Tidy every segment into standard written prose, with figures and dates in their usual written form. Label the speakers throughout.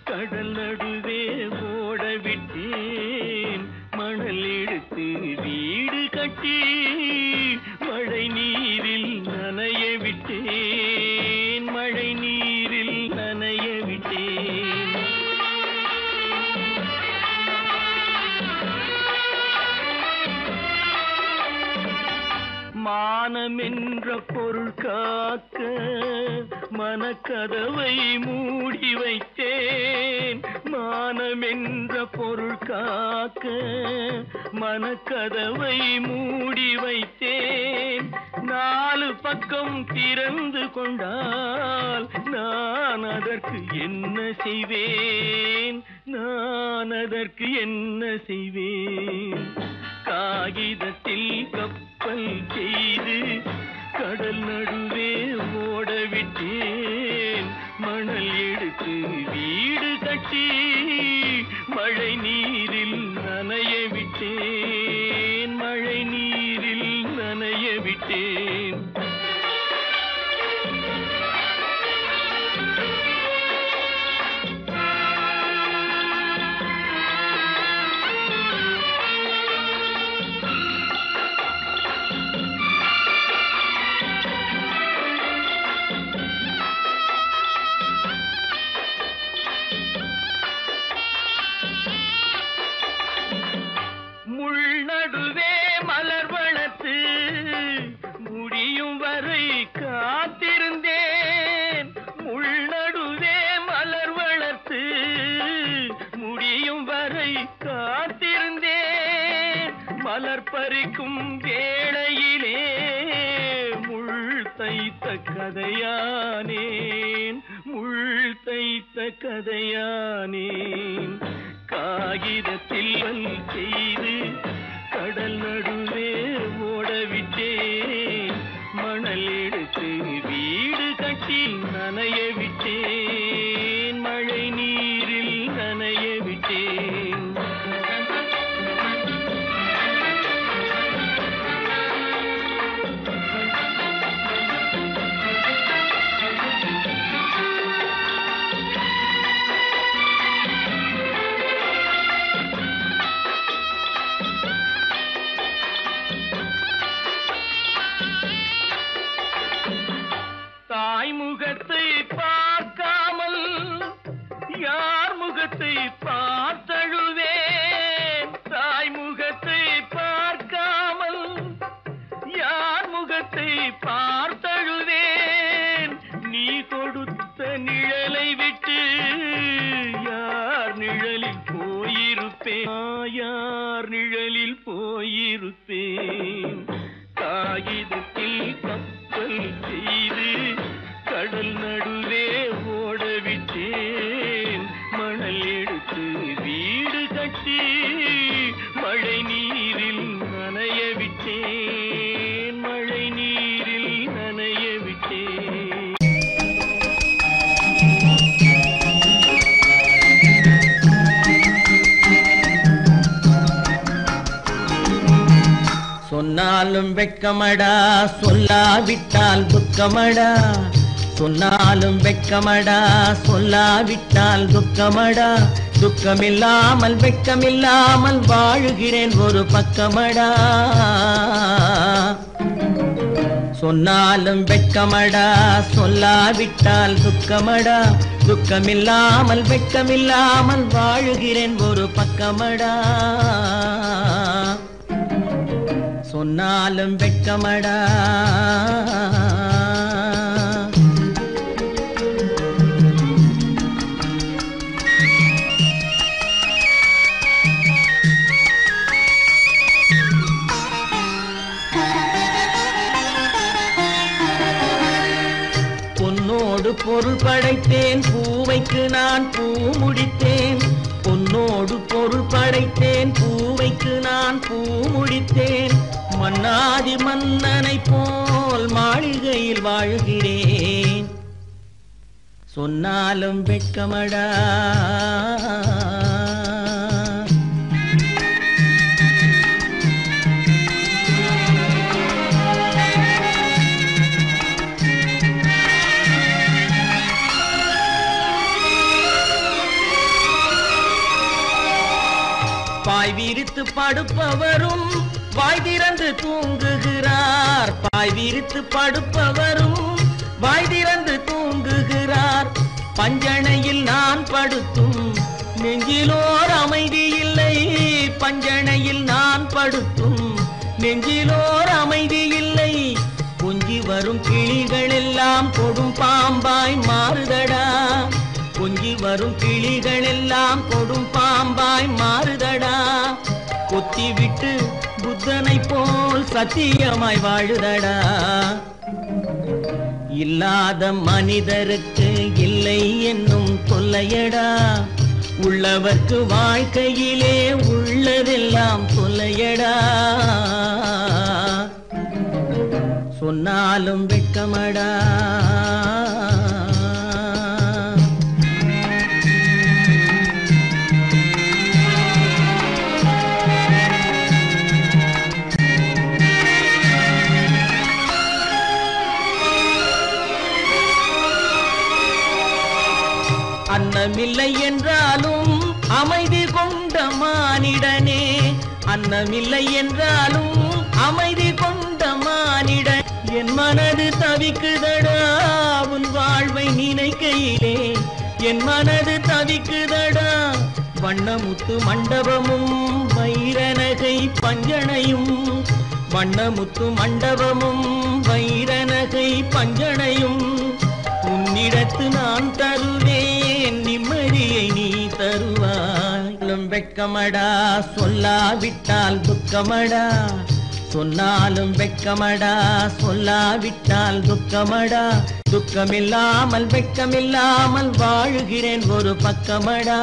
Speaker 1: கடல் நடுவே ஓட விட்டேன் மணல் எடுத்து வீடு கட்டி மழை நீரில் நனைய விட்டேன் மழை நீரில் நனைய விட்டேன் மானம் என்ற பொருள் காக்க மனக்கதவை மூடி வைத்தேன் மானம் என்ற பொருள் காக்க மனக்கதவை மூடி வைத்தேன் நாலு பக்கம் திறந்து கொண்டால் நான் அதற்கு என்ன செய்வேன் நான் அதற்கு என்ன செய்வேன் காகிதத்தில் கப்பல் செய்து கடல் நடுவே ஓட விட்டேன் மணல் எடுத்து வீடு கட்டி மழை நீரில் நனைய விட்டேன் மழை நீரில் நனைய விட்டேன் நடுவே மலர் வளர்த்து முடியும் வரை காத்திருந்தேன் முள் நடுவே மலர் வளர்த்து முடியும் வரை காத்திருந்தேன் மலர் பறிக்கும் வேளையிலே முள் தைத்த கதையானேன் முள் தைத்த கதையானேன் காகிதத்தில் செய்து கடல் நடுவே ஓடவிட்டேன் மணல் எடுத்து வீடு கட்டி நனைய விட்டேன் மழை நீரில் நனைய விட்டேன் முகத்தை பார்க்காமல் யார் முகத்தை பார்த்தழுவேன் தாய் முகத்தை பார்க்காமல் யார் முகத்தை பார்த்தழுவேன் நீ கொடுத்த நிழலை விட்டு யார் நிழலில் போயிருப்பேன் யார் நிழலில் போயிருப்பேன் காகிதத்தில் கப்பல் செய்து கடல் நடுவே ஓடவிட்டேன் மணல் எடுத்து வீடு கட்டி மழை நீரில் நனைய விட்டேன் மழை நீரில் நனைய விட்டேன்
Speaker 2: சொன்னாலும் வெட்கமடா சொல்லாவிட்டால் துக்கமடா சொன்னாலும் வெட்கமடா சொல்லாவிட்டால் துக்கமடா துக்கமில்லாமல் வெட்கமில்லாமல் வாழுகிறேன் ஒரு பக்கமடா சொன்னாலும் வெட்கமடா சொல்லாவிட்டால் துக்கமடா துக்கமில்லாமல் வெட்கமில்லாமல் வாழுகிறேன் ஒரு பக்கமடா சொன்னாலும் வெட்கமடா பொன்னோடு பொருள் படைத்தேன் பூவைக்கு நான் பூ முடித்தேன் பொன்னோடு பொருள் படைத்தேன் பூவைக்கு நான் பூ முடித்தேன் மன்னாதி மன்னனை போல் மாளிகையில் வாழ்கிறேன் சொன்னாலும் வெட்கமடா விரித்து படுப்பவரும் வாய் திறந்து தூங்குகிறார். பாய் விரித்து படுப்பவரும் வாய் திறந்து தூங்குகிறார். பஞ்சணையில் நான் படுத்தும் நெஞ்சிலோர் அமைதி இல்லை. பஞ்சணையில் நான் படுத்தும் நெஞ்சிலோர் அமைதி இல்லை. கொஞ்சி வரும் கிளிகள் எல்லாம் கொடும் பாம்பாய் மாறுதடா. கொஞ்சி வரும் கிளிகள் எல்லாம் கொடும் பாம்பாய் மாறுதடா. கொத்தி விட்டு புத்தனை போல் சத்தியமாய் வாழுதடா. இல்லாத மனிதருக்கு இல்லை என்னும் தொல்லையடா. உள்ளவர்க்கு வாழ்க்கையிலே உள்ளதெல்லாம் தொல்லையடா. சொன்னாலும் வெட்கமடா. அன்னமில்லை என்றாலும் அமைதி கொண்ட மானிடனே. அன்னமில்லை என்றாலும் அமைதி கொண்ட மானிடன். என் மனது தவிக்குதடா உன் வாழ்வை நினைக்கையிலே. என் மனது தவிக்குதடா. வண்ணமுத்து மண்டபமும் வைரநகை பஞ்சணையும். வண்ணமுத்து மண்டபமும் வைரநகை பஞ்சணையும். உன்னிடத்து நான் தருவேன் நிம்மதியை நீ தருவாய். வெட்கமடா சொல்லாவிட்டால் துக்கமடா. சொன்னாலும் வெட்கமடா சொல்லாவிட்டால் துக்கமடா. துக்கமில்லாமல் வெட்கமில்லாமல் வாழுகிறேன் ஒரு பக்கமடா.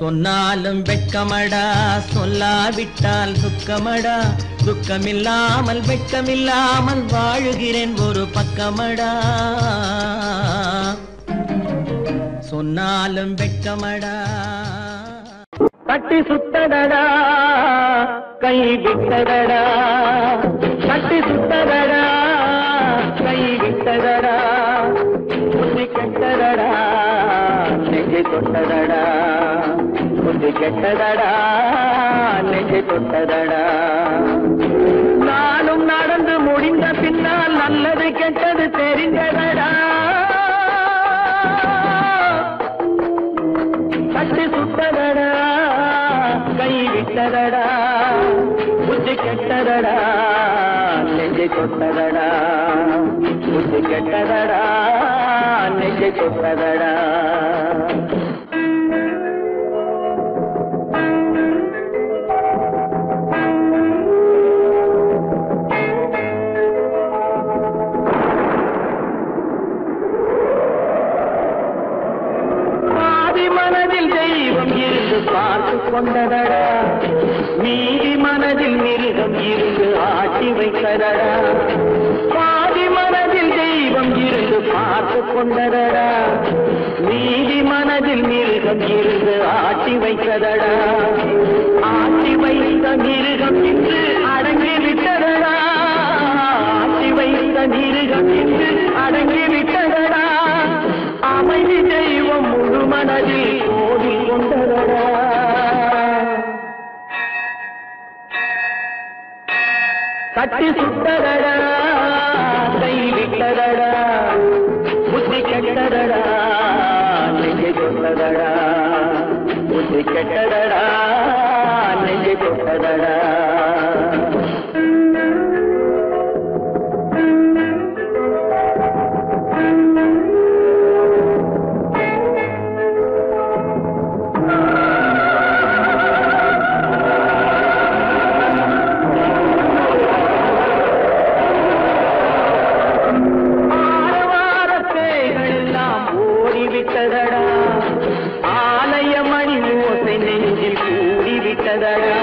Speaker 2: சொன்னாலும் வெட்கமடா சொல்லாவிட்டால் துக்கமடா. துக்கமில்லாமல் வெட்கமில்லாமல் வாழுகிறேன் ஒரு பக்கமடா. சொன்னாலும் வெட்கமடா. கட்டி சுத்தடடா கை விட்டதடா. கட்டி சுத்தடடா கை விட்டதடா. புத்தி கெட்டதடா நெஞ்சை தொட்டதடா. புத்தி கெட்டதடா நெஞ்சை தொட்டதடா. நானும் நடந்து முடிந்த பின்னால் நல்லது கெட்டது தெரிந்ததடா. கட்டி சுட்டதடா கை விட்டதடா. புத்தி கெட்டதடா நெஞ்சை தொட்டதடா. புத்தி கெட்டதடா நெஞ்சை தொட்டதடா. பார்த்து கொண்டதடா. மீதி மனதில் மிருகம் இருந்து ஆட்டி வைத்ததடா. பாதி மனதில் தெய்வம் இருந்து பார்த்து கொண்டதடா. மீதி மனதில் மிருகம் இருந்து ஆட்டி வைத்ததடா. ஆட்டி வைத்த மிருகம் இன்று அடங்கி விட்டதடா. ஆட்டி வைத்த மிருகம் இன்று அடங்கி விட்டதடா. அமைதி தெய்வம் முழு மனதில் கோடி கொண்டதடா. கட்டி சுட்டதடா கை விட்டதடா. புத்தி கெட்டதடா நெஞ்சை தொட்டதடா. புத்தி கெட்டதடா நெஞ்சை தொட்டதடா. ஆலயமணி ஓசை நெஞ்சில் கூடிவிட்டதடா.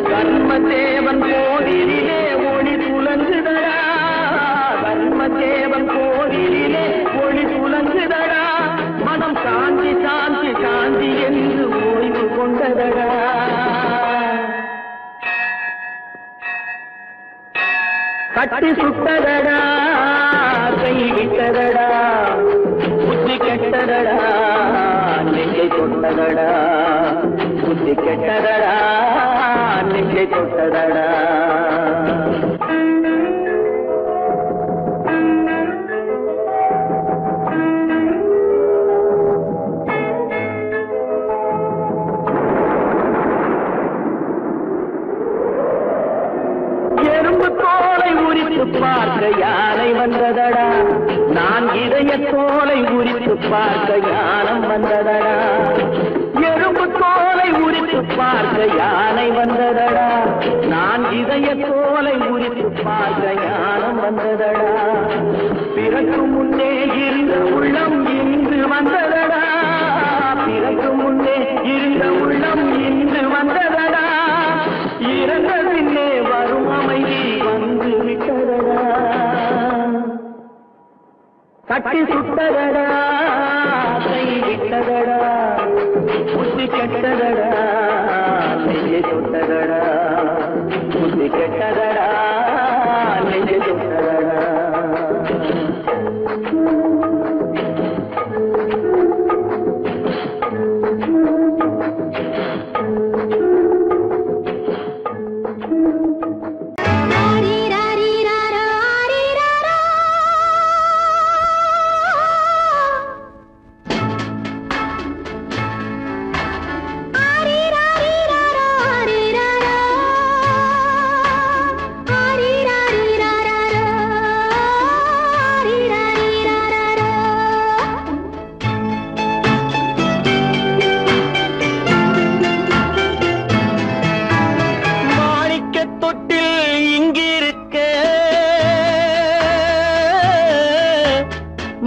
Speaker 2: கர்மதேவன் கோவிலிலே ஒளி துலங்குதடா. கர்மதேவன் கோவிலிலே ஒளி துலங்குதடா. மனம் சாந்தி சாந்தி சாந்தி என்று ஓய்வு கொண்டதடா. கட்டி சுட்டதடா கை விட்டதடா. புத்தி கெட்டதடா நெஞ்சை தொட்டதடா. தொட்டதடா புத்தி கெட்டதடா நெஞ்சை தொட்டதடா எறும்பு தோலை உரித்து பார்க்க யானை வந்ததடா நான் இதய தோலை உரித்து பார்க்க யானம் வந்ததடா எறும்பு தோலை உரித்து பார்க்க யானை வந்ததடா நான் இதய தோலை உரித்து பார்க்க யானம் வந்ததடா பிறகு முன்னே இருந்த உள்ளம் இன்று வந்ததடா பிறகு முன்னே இருந்த உள்ளம் இன்று வந்ததடா இறந்த பின்னே வரும் அமைதி வந்து விட்டதடா கட்டி சுட்டதடா கை விட்டதடா புத்தி கெட்டதடா நெஞ்சை சுட்டதடா புத்தி கெட்டதடா நெஞ்சை சுட்டதடா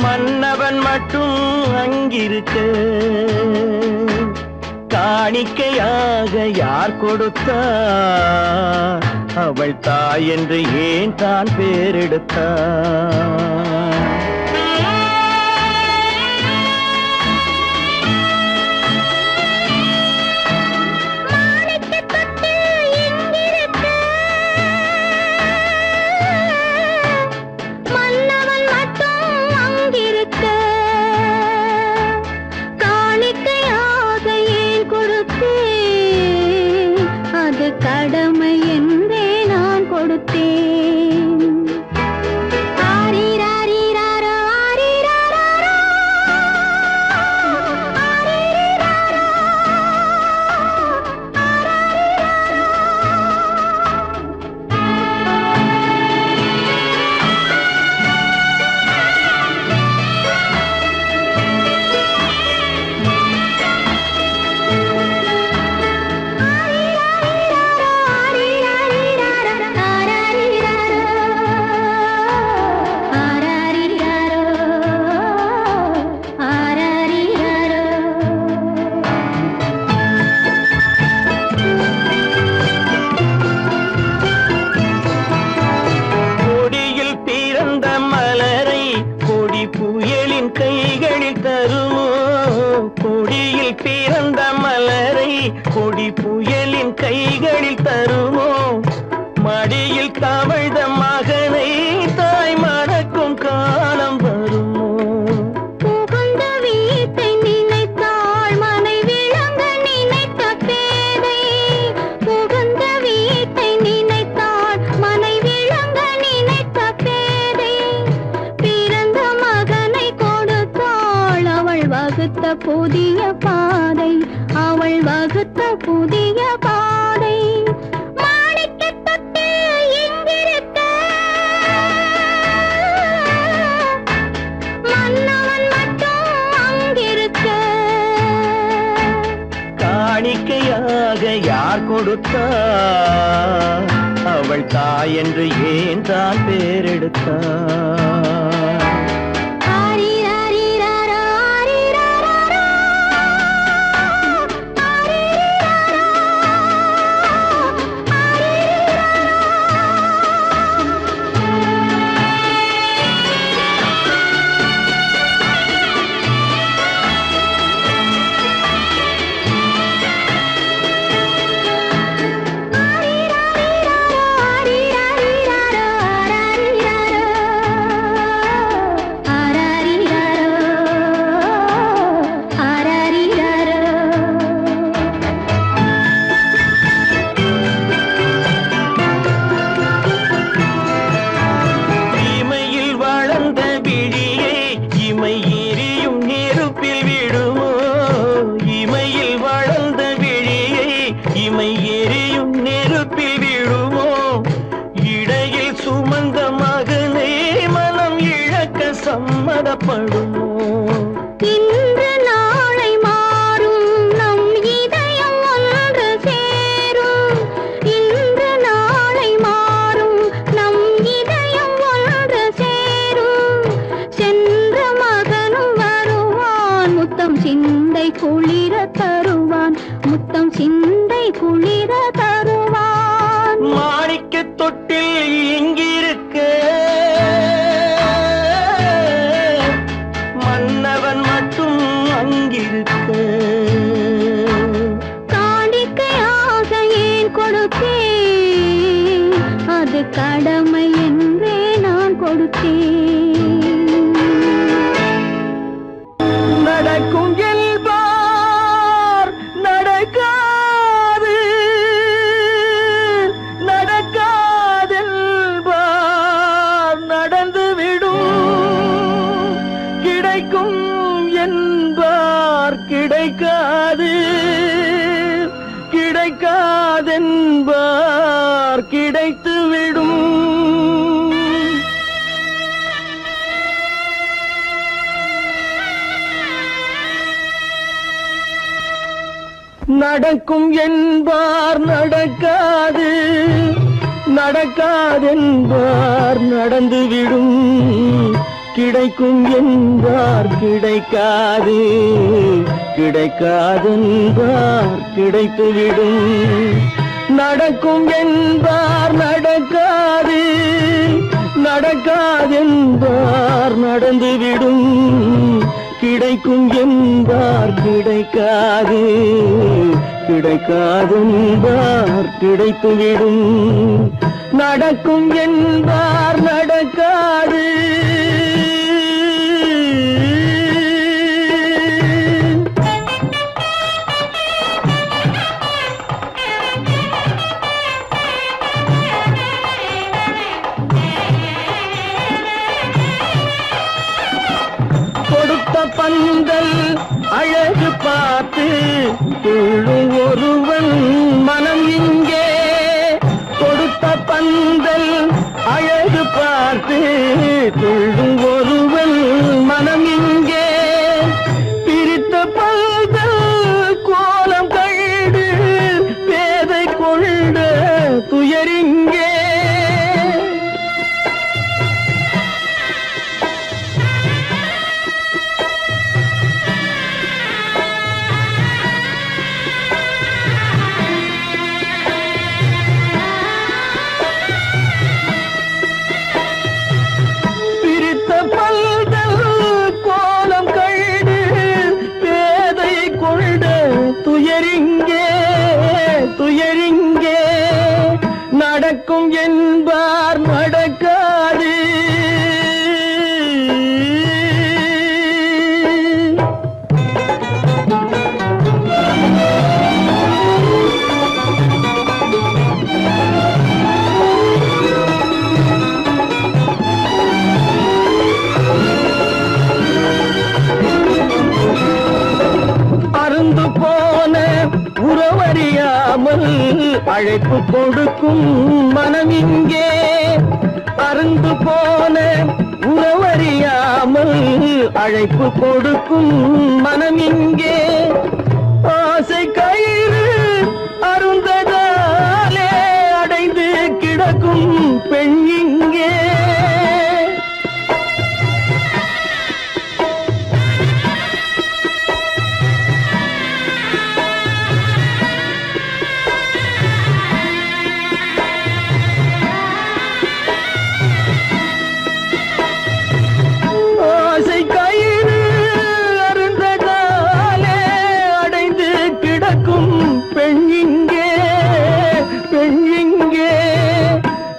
Speaker 2: மன்னவன் மட்டும் அங்கிருக்க காணிக்கையாக யார் கொடுத்தார் அவள் தாய் என்று ஏன் தான் பேரெடுத்தார்
Speaker 3: கடமை என்றே நான் கொடுத்தேன்
Speaker 2: பிறந்த மலரை கொடி புயலின் கைகளில் தருமோ மடியில் தவழ்ந்த மகனை தாய் மறக்கும் காலம் வருமோ
Speaker 3: புகுந்த வீட்டை நினைத்தாள் மனை விளங்க நினைத்த பேதை புகுந்த வீட்டை நினைத்தாள் மனை விளங்க நினைத்த பேதை பிறந்த மகனை கொடுத்தாள் அவள் வகுத்த புதிய பாதை அவள் வகுத்த புதிய பாதை மாணிக்கத் தொட்டில் இங்கிருக்க மன்னவன் மட்டும் அங்கிருக்க
Speaker 2: காணிக்கையாக யார் கொடுத்தார் அவள் தாய் என்று ஏன் தான் பேரெடுத்தார்
Speaker 1: இளமை எரியும் நெருப்பில் விழுமோ இடையில் சுமந்த மகனே மனம் இழக்க சம்மதப்படுமோ
Speaker 3: இன்று நாளை மாறும் நம் இதயம் ஒன்று சேரும் இன்று நாளை மாறும் நம் இதயம் ஒன்று சேரும் சென்ற மகனும் வருவான் முத்தம் சிந்தை குளிர தருவான் முத்தம் சிந்தை குளிர தருவான்
Speaker 1: மாணிக்க தொட்டில் இங்கிருக்க மன்னவன் மட்டும் அங்கிருக்க
Speaker 3: காணிக்கையாக ஏன் கொடுத்தேன் அது கடமை என்றே நான் கொடுத்தேன்
Speaker 2: நடக்கும் என்பார் நடக்காது நடக்காதென்பார் நடந்துவிடும் கிடைக்கும் என்பார் கிடைக்காது கிடைக்காதென்பார் கிடைத்துவிடும் நடக்கும் என்பார் நடக்காது நடக்காதென்பார் நடந்துவிடும் கிடைக்கும் என்பார் கிடைக்காது கிடைக்காதென்பார் கிடைத்துவிடும் நடக்கும் என்பார் நடக்காது நடக்காதென்பார் நடந்துவிடும் கிடைக்கும் என்பார் கிடைக்காது கிடைக்காதென்பார் கிடைத்துவிடும் நடக்கும் என்பார் நடக்காது பந்தல் அழகு பார்த்து துள்ளும் ஒருவன் மனம் இங்கே கொடுத்த பந்தல் அழகு பார்த்து துள்ளும் ஒருவன் மனம் இங்கே பிரித்த பந்தல் கோலம் கண்டு பேதை கொண்ட துயரிங்கே துயரிங்கே நடக்கும் என்பார் நடக்காது அருந்து போன உறவறியாமல் அழைப்பு கொடுக்கும் மனம் இங்கே அருந்து போன உறவறியாமல் அழைப்பு கொடுக்கும் மனம் இங்கே ஆசை கயிறு அருந்ததாலே அடைந்து கிடக்கும் பெண் இங்கே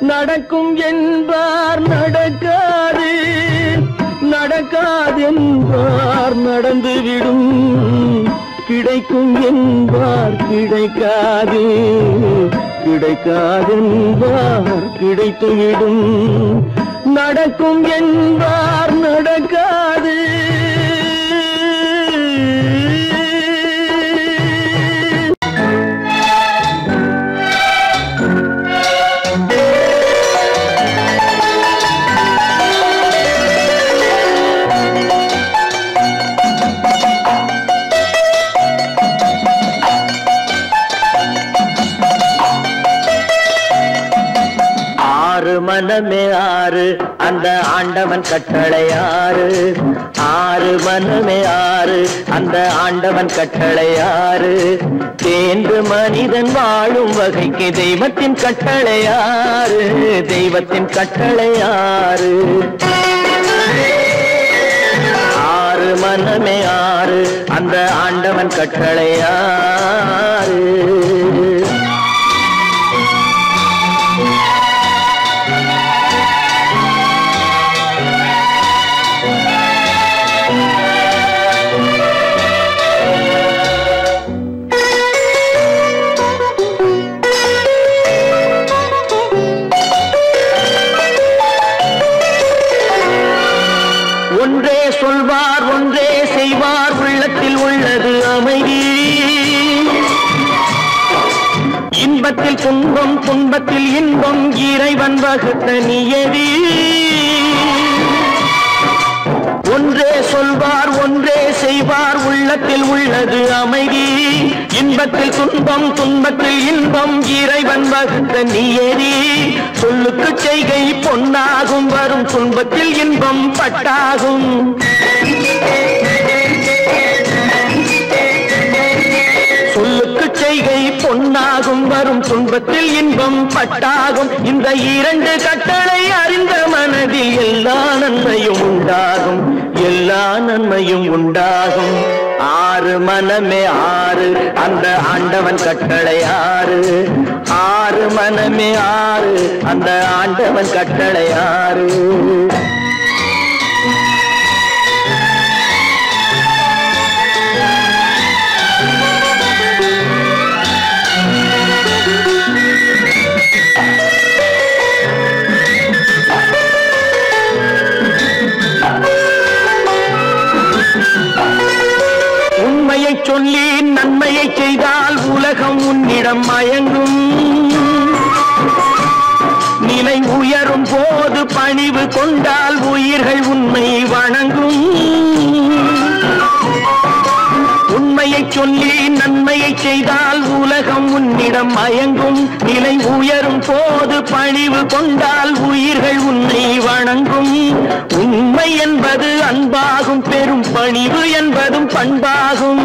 Speaker 2: நடக்கும் என்பார் நடக்காது நடக்காதென்பார் நடந்துவிடும் கிடைக்கும் என்பார் கிடைக்காது கிடைக்காதென்பார் கிடைத்துவிடும் நடக்கும் என்பார் நடக்காது
Speaker 1: மனமே ஆறு அந்த ஆண்டவன் கட்டளை ஆறு ஆறு மனமே ஆறு அந்த ஆண்டவன் கட்டளை ஆறு தேர்ந்து மனிதன் வாழும் வகைக்கு தெய்வத்தின் கட்டளை ஆறு தெய்வத்தின் கட்டளை ஆறு ஆறு மனமே ஆறு அந்த ஆண்டவன் கட்டளை ஆறு ஒன்றே சொல்வார் ஒன்றே செய்வார் உள்ளத்தில் உள்ளது அமைதி இன்பத்தில் துன்பம் துன்பத்தில் இன்பம் இறைவன் வகுத்த நியதி ஒன்றே சொல்வார் ஒன்றே செய்வார் உள்ளத்தில் உள்ளது அமைதி இன்பத்தில் துன்பம் துன்பத்தில் இன்பம் இறைவன் வகுத்த நியதி சொல்லுக்கு செய்கை பொன்னாகும் வரும் துன்பத்தில் இன்பம் பட்டாகும் சொல்லுக்கு செய்கை பொன்னாகும் வரும் துன்பத்தில் இன்பம் பட்டாகும் இந்த இரண்டு கட்டளை அறிந்த மனதில் எல்லா நன்மையும் உண்டாகும் எல்லா நன்மையும் உண்டாகும் ஆறு மனமே ஆறு அந்த ஆண்டவன் கட்டளை ஆறு ஆறு மனமே ஆறு அந்த ஆண்டவன் கட்டளை ஆறு உண்மையை சொல்லி நன்மையை செய்தால் உலகம் உன்னிடம் மயங்கும் நிலை உயரும் போது பணிவு கொண்டால் உயிர்கள் உன்னை வணங்கும் உண்மையை சொல்லி நன்மையை செய்தால் உலகம் உன்னிடம் மயங்கும் நிலை உயரும் போது பணிவு கொண்டால் உயிர்கள் உன்னை வணங்கும் உண்மை என்பது அன்பாகும் பெரும் பணிவு என்பதும் பண்பாகும்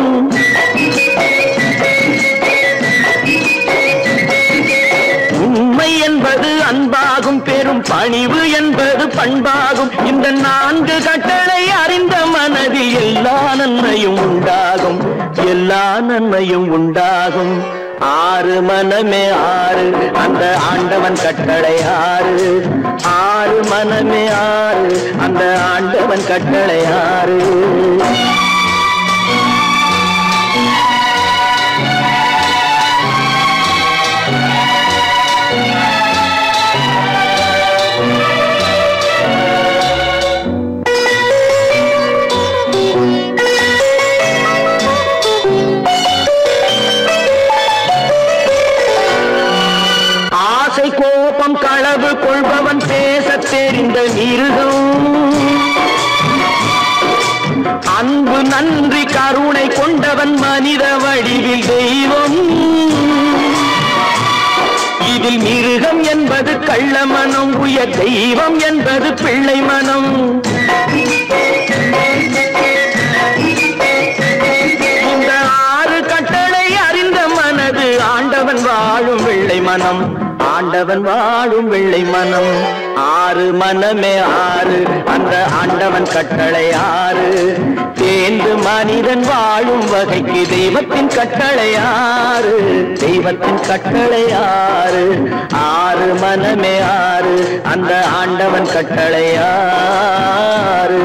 Speaker 1: உண்மை என்பது அன்பாகும் பெரும் பணிவு என்பது பண்பாகும் இந்த நான்கு கட்டளை அறிந்த மனதில் எல்லா நன்மையும் உண்டாகும் எல்லா நன்மையும் உண்டாகும் ஆறு மனமே ஆறு அந்த ஆண்டவன் கட்டளை ஆறு ஆறு மனமே ஆறு அந்த ஆண்டவன் கட்டளை ஆறு கோபம் களவு கொள்பவன் பேச தெரிந்த மிருகம் அன்பு நன்றி கருணை கொண்டவன் மனித வடிவில் தெய்வம் இதில் மிருகம் என்பது கள்ள மனம் உயர் தெய்வம் என்பது பிள்ளை மனம் இந்த ஆறு கட்டளை அறிந்த மனது ஆண்டவன் வாழும் வெள்ளை மனம் ஆண்டவன் வாழும் வெள்ளை மனம் ஆறு மனமே ஆறு அந்த ஆண்டவன் கட்டளை ஆறு தேர்ந்து மனிதன் வாழும் வகைக்கு தெய்வத்தின் கட்டளை ஆறு தெய்வத்தின் கட்டளை ஆறு ஆறு மனமே ஆறு அந்த ஆண்டவன் கட்டளை ஆறு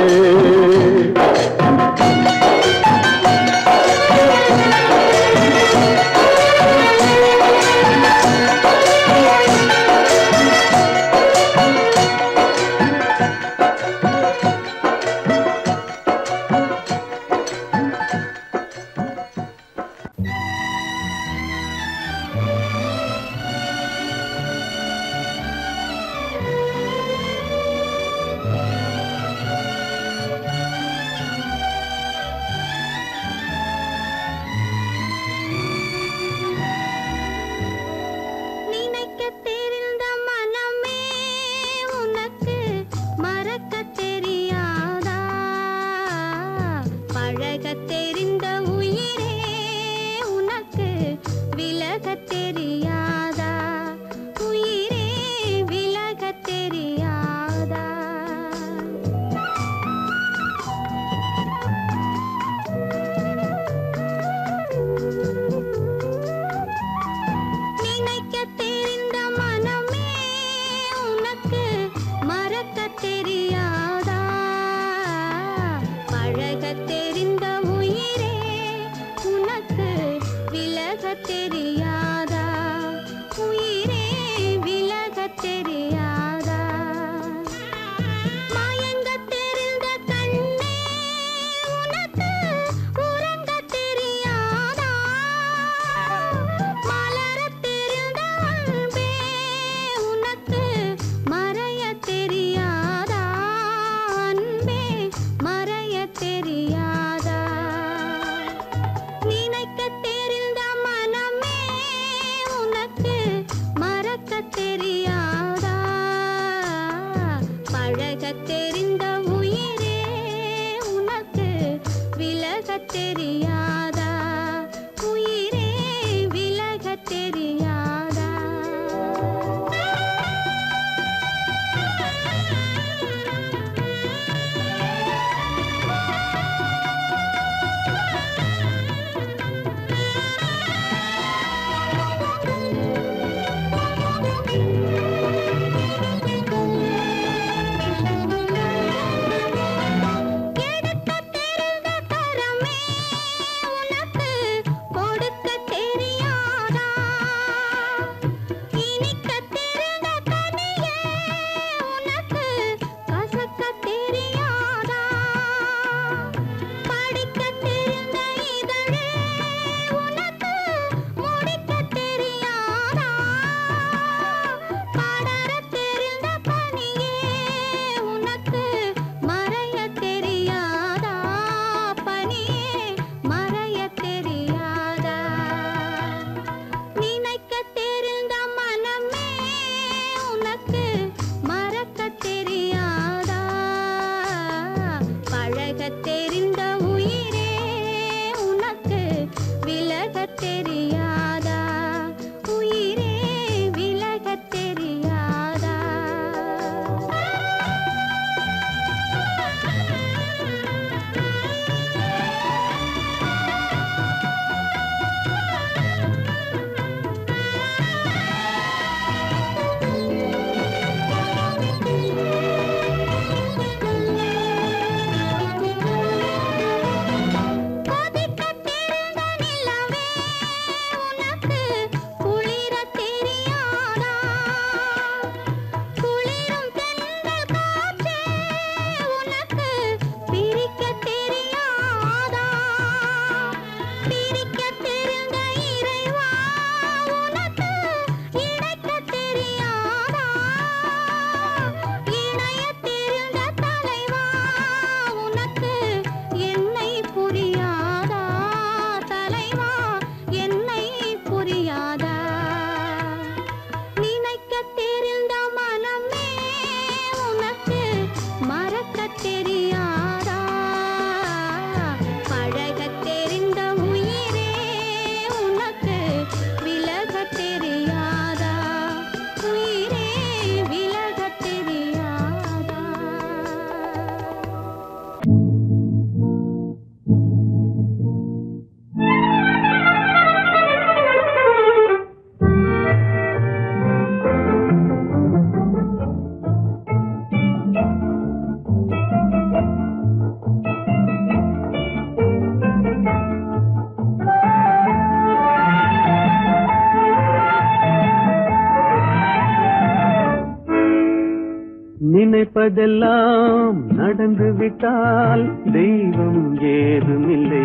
Speaker 2: நினைப்பதெல்லாம் நடந்து விட்டால் தெய்வம் ஏதுமில்லை.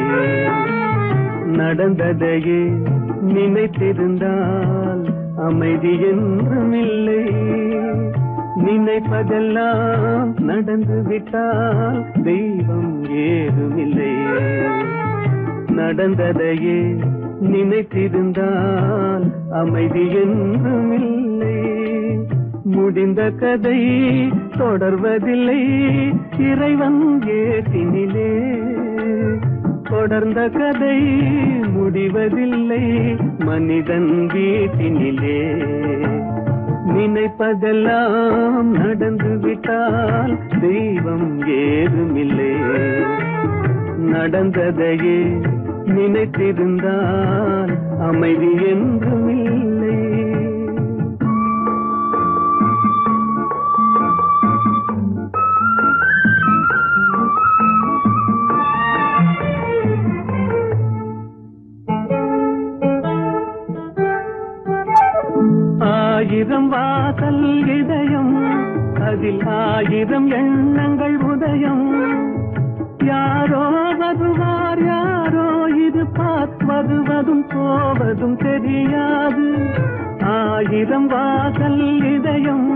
Speaker 2: நடந்ததையே நினைத்திருந்தால் அமைதி என்றும் இல்லை. நினைப்பதெல்லாம் நடந்து விட்டால் தெய்வம் ஏதுமில்லை. நடந்ததையே நினைத்திருந்தால் அமைதி என்றும் இல்லை. முடிந்த கதை தொடர்வதில்லை இறைவன் ஏட்டினிலே. தொடர்ந்த கதை முடிவதில்லை மனிதன் வீட்டினிலே. நினைப்பதெல்லாம் நடந்து விட்டால் தெய்வம் ஏதுமில்லை. நடந்ததையே நினைத்திருந்தால் அமைதி என்றும் இல்லை. ஆயிரம் வாசல் இதயம் அதில் ஆயிரம் எண்ணங்கள் உதயம். யாரோ வருவார் யாரோ இருப்பார் வருவதும் போவதும் தெரியாது. ஆயிரம் வாசல் இதயம்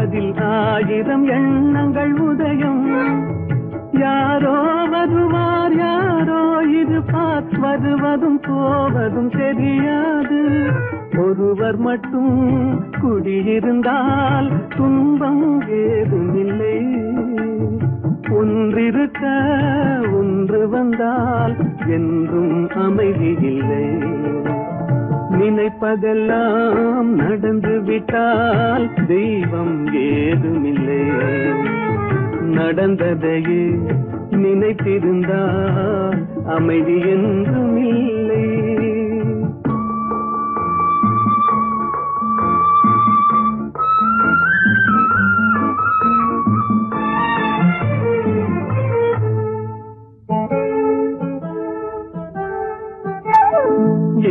Speaker 2: அதில் ஆயிரம் எண்ணங்கள் உதயம். யாரோ வருவார் யாரோ இருப்பார் வருவதும் போவதும் தெரியாது. ஒருவர் மட்டும் குடியிருந்தால் துன்பம் ஏதுமில்லை. ஒன்றிருக்க ஒன்று வந்தால் என்றும் அமைதி இல்லை. நினைப்பதெல்லாம் நடந்து விட்டால் தெய்வம் ஏதுமில்லை. நடந்ததையே நினைத்திருந்தால் அமைதி என்றும் இல்லை.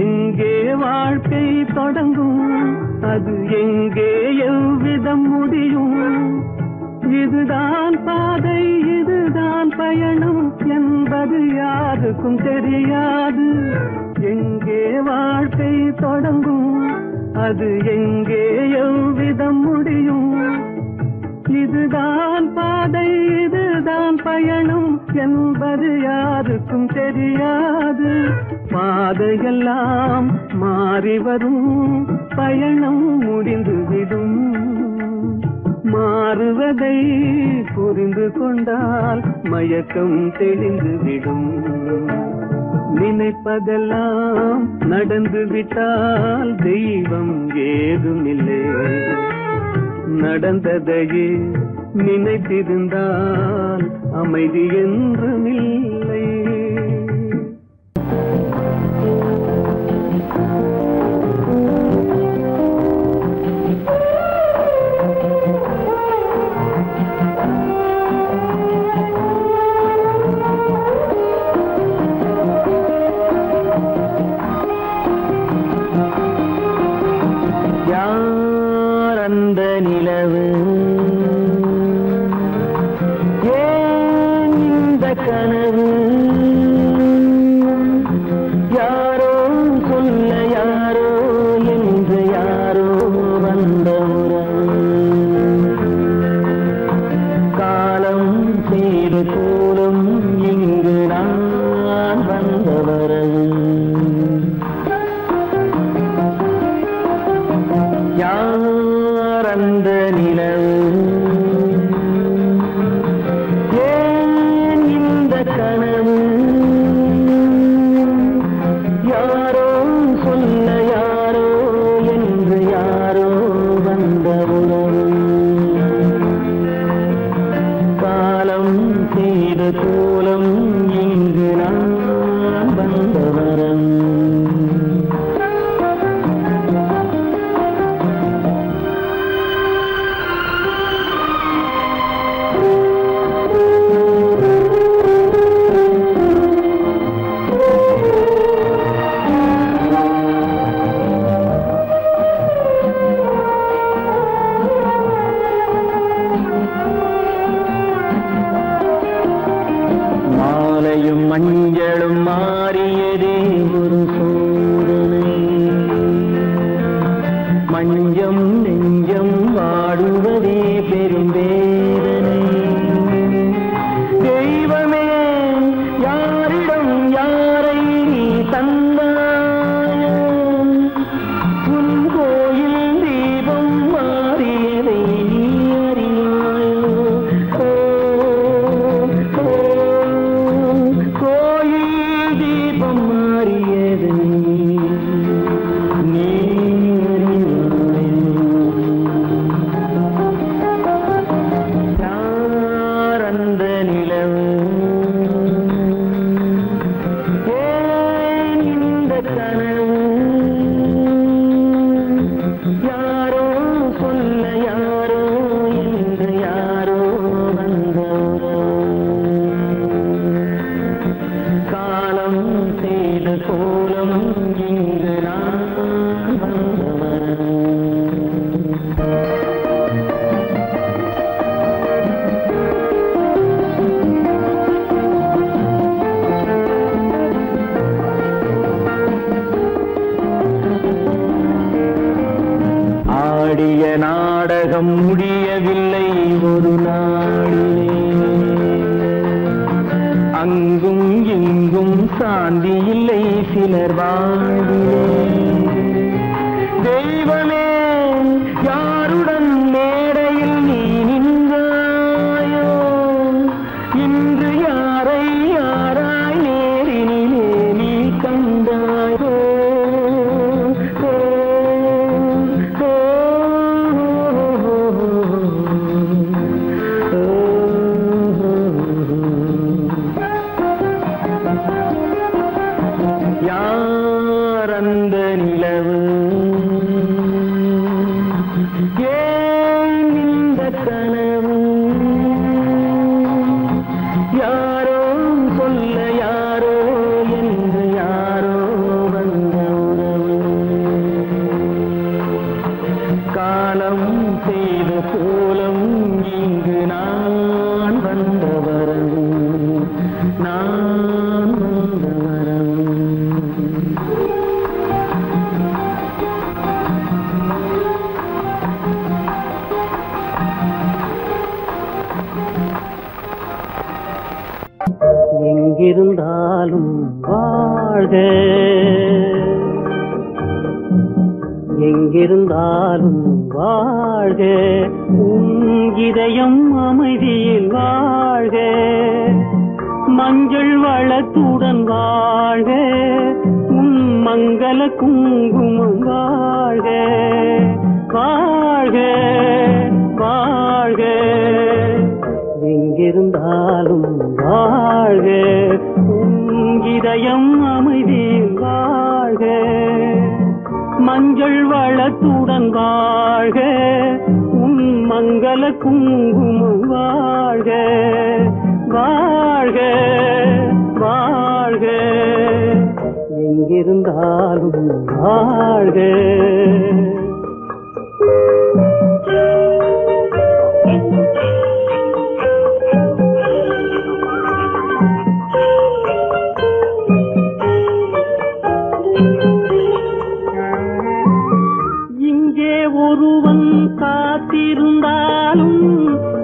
Speaker 2: எங்கே வாழ்க்கை தொடங்கும் அது எங்கே எவ்விதம் முடியும். இதுதான் பாதை இதுதான் பயணம் என்பது யாருக்கும் தெரியாது. எங்கே வாழ்க்கை தொடங்கும் அது எங்கே எவ்விதம் முடியும். இதுதான் பாதை இதுதான் பயணம் என்பது யாருக்கும் தெரியாது. பாதையெல்லாம் மாறி வரும் பயணம் முடிந்துவிடும். மாறுவதை புரிந்து கொண்டால் மயக்கம் தெளிந்துவிடும். நினைப்பதெல்லாம் நடந்து விட்டால் தெய்வம் ஏதுமில்லை. நடந்ததையே நினைத்திருந்தால் அமைதி என்றும் இல்லை.
Speaker 1: யார் அந்த நிலவு ஏன் இந்த கனவு. யாரோ மஞ்சம் நெஞ்சம் வாடுவதே பெரும் வேதனை. தெய்வமே யாரிடம் யாரை நீ தந்தாயோ, உன் கோயில் தீபம் மாறியதை நீ அறியாயோ. கோயில் தீபம் மாறியதை நீ யாரந்த நிலவு, ஏன் இந்த கனவு, யாரோ சொல்ல யாரோ என்று யாரோ வந்தவரோ, காலம் செய்த கோலம் இங்கு நான் வந்தவன். ஆடிய நாடகம் முடியவில்லை ஒரு நாளிலே, அங்கும் இங்கும் சாந்தி இல்லை சிலர் வாழ்விலே. தெய்வமே யாருடன் மேடையில் நீ நின்றாயோ, இன்று யாரை யாராய் நேரினிலே நீ கண்டாயோ. யாரந்த நிலவு, ஏன் இந்த கனவு, யாரோ சொல்ல யாரோ என்று யாரோ வந்த உறவு, காலம் செய்த கோலம் இங்கு நான் வந்த வரவு, நான் வந்த வரவு. எங்கிருந்தாலும் வாழ்க, எங்கிருந்தாலும் வாழ்க, உன் இதயம் அமைதியில் வாழ்க, மஞ்சள் வளத்துடன் வாழ்க, உன் மங்கள குங்குமம் வாழ்க, வாழ்க வாழ்க. எங்கிருந்தாலும் வாழ்க, உன் இதயம் அமைதியில் வாழ்க, மஞ்சள் வளத்துடன் வாழ்க, உன் மங்கள குங்குமம் வாழ்க, வாழ்க வாழ்க. எங்கிருந்தாலும் வாழ்க. ஒருவன் காத்திருந்தாலும்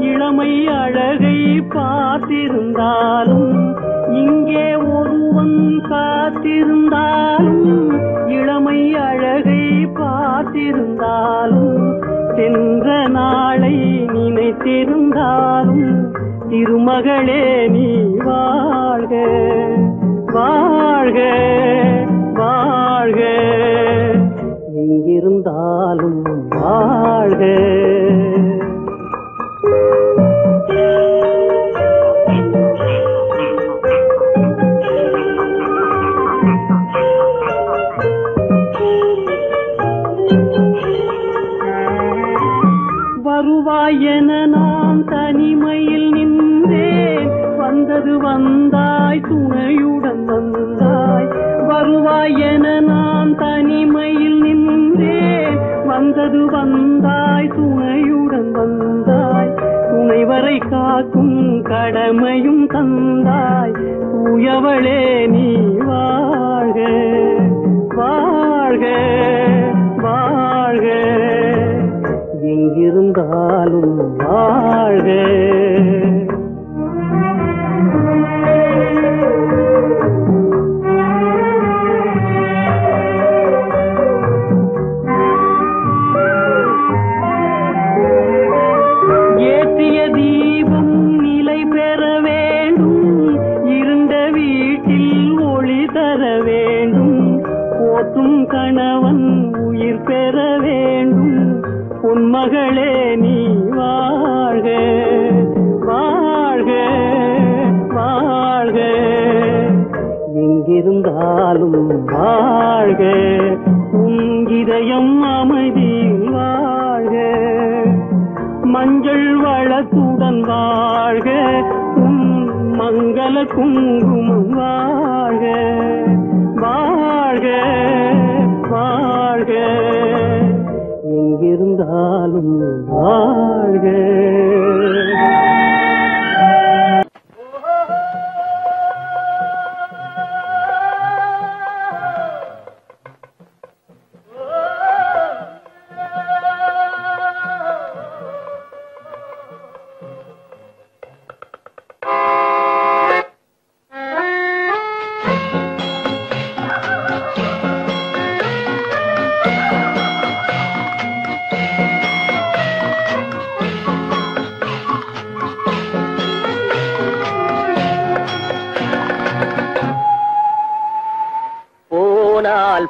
Speaker 1: இளமை அழகை பார்த்திருந்தாலும், இங்கே ஒருவன் காத்திருந்தாலும் இளமை அழகை பார்த்திருந்தாலும், சென்ற நாளை நினைத்திருந்தாலும் திருமகளே நீ வாழ்க, வாழ்க வாழ்க. எங்கிருந்தாலும் வாழ்க. வருவாய் என நான் தனிமையில் நின்றேன், வந்தது வந்தாய் துணையுடன் வந்தாய். வருவாய் என நான் தனிமையில் நின்றேன், வந்தது வந்தாய் துணையுடன் வந்தாய். துணைவரை காக்கும் கடமையும் தந்தாய், தூயவளே நீ வாழ்க, வாழ்க வாழ்க.
Speaker 2: பெற வேண்டும் பொன்மகளே நீ வாழ்க வாழ்க வாழ்க எங்கிருந்தாலும் வாழ்க உன் இதயம் அமைதியில் வாழ்க மஞ்சள் வளத்துடன் வாழ்க உன் மங்கள குங்குமம் வாழ்க வாழ்க வாழ்க எங்கிருந்தாலும் வாழ்க.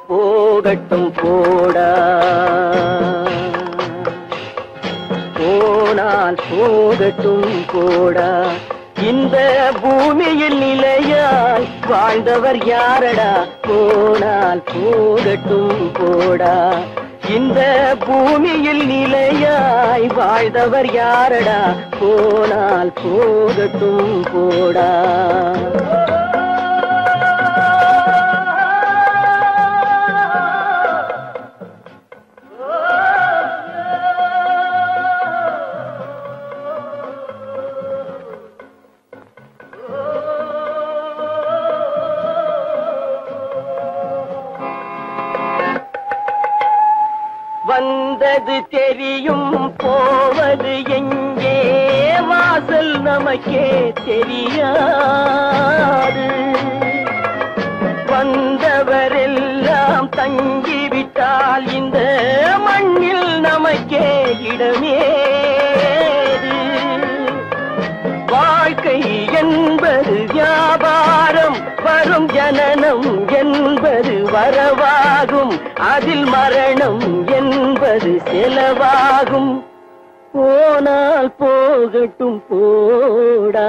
Speaker 1: போகட்டும் போடா போனால் போகட்டும் போடா இந்த பூமியில் நிலையாய் வாழ்ந்தவர் யாரடா போனால் போகட்டும் போடா இந்த பூமியில் நிலையாய் வாழ்ந்தவர் யாரடா போனால் போகட்டும் போடா. வந்தது தெரியும் போவது எங்கே வாசல் நமக்கே தெரியாது வந்தவரெல்லாம் தங்கிவிட்டால் இந்த மண்ணில் நமக்கே இடமேது வாழ்க்கை என்பது வியாபாரம் வரும் ஜனனம் என்பது வரவாகும் அதில் மரணம் என்பது செலவாகும் போனால் போகட்டும் போடா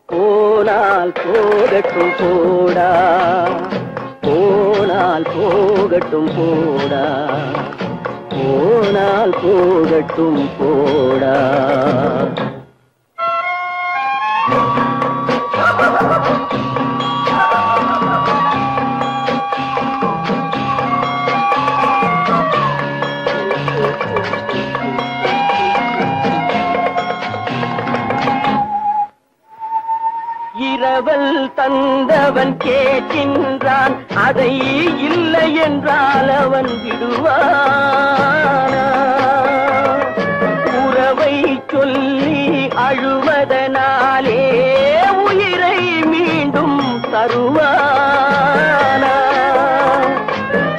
Speaker 1: போனால் போகட்டும் போடா போனால் போகட்டும் போடா போனால் போகட்டும் போடா. இரவல் தந்தவன் கேட்கின்றான் அதை இல்லை என்றால் அவன் விடுவானா உறவை சொல்லி அழுவதனாலே உயிரை மீண்டும் தருவானா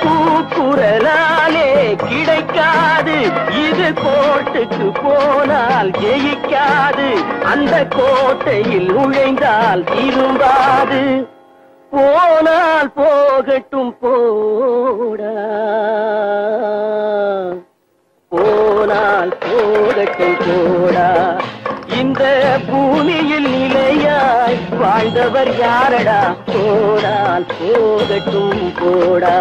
Speaker 1: கூக்குரலாலே கிடைக்காது இது கோட்டுக்கு போனால் ஜெயிக்காது அந்த கோட்டையில் நுழைந்தால் திரும்பாது போனால் போகட்டும் போடா போனால் போகட்டும் போடா இந்த பூமியில் நிலையாய் வாழ்ந்தவர் யாரடா போனால் போகட்டும் போடா.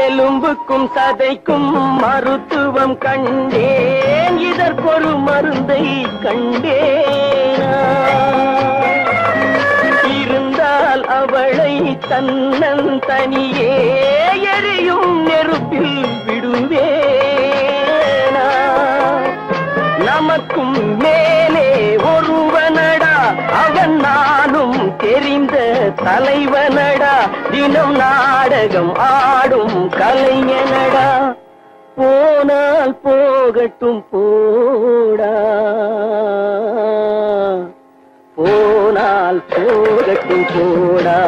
Speaker 1: எலும்புக்கும் சதைக்கும் மருத்துவம் கண்டேன் இதற்கொரு மருந்தை கண்டேனா இருந்தால் அவளை தன்னன் தனியே எரியும் நெருப்பில் விடுவேனா நமக்கும் மேலே ஒருவனடா அவன் நானும் தெரிந்த தலைவனடா தினம் நாடகம் ஆடும் கலைஞனடா போனால் போகட்டும் போடா, போனால் போகட்டும் போடா.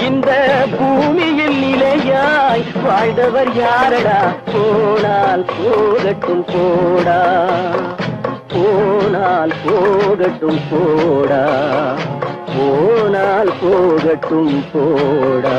Speaker 1: இந்த பூமியில் நிலையாய் வாழ்ந்தவர் யாரடா? போனால் போகட்டும் போடா, போனால் போகட்டும் போடா, போனால் போகட்டும் போடா.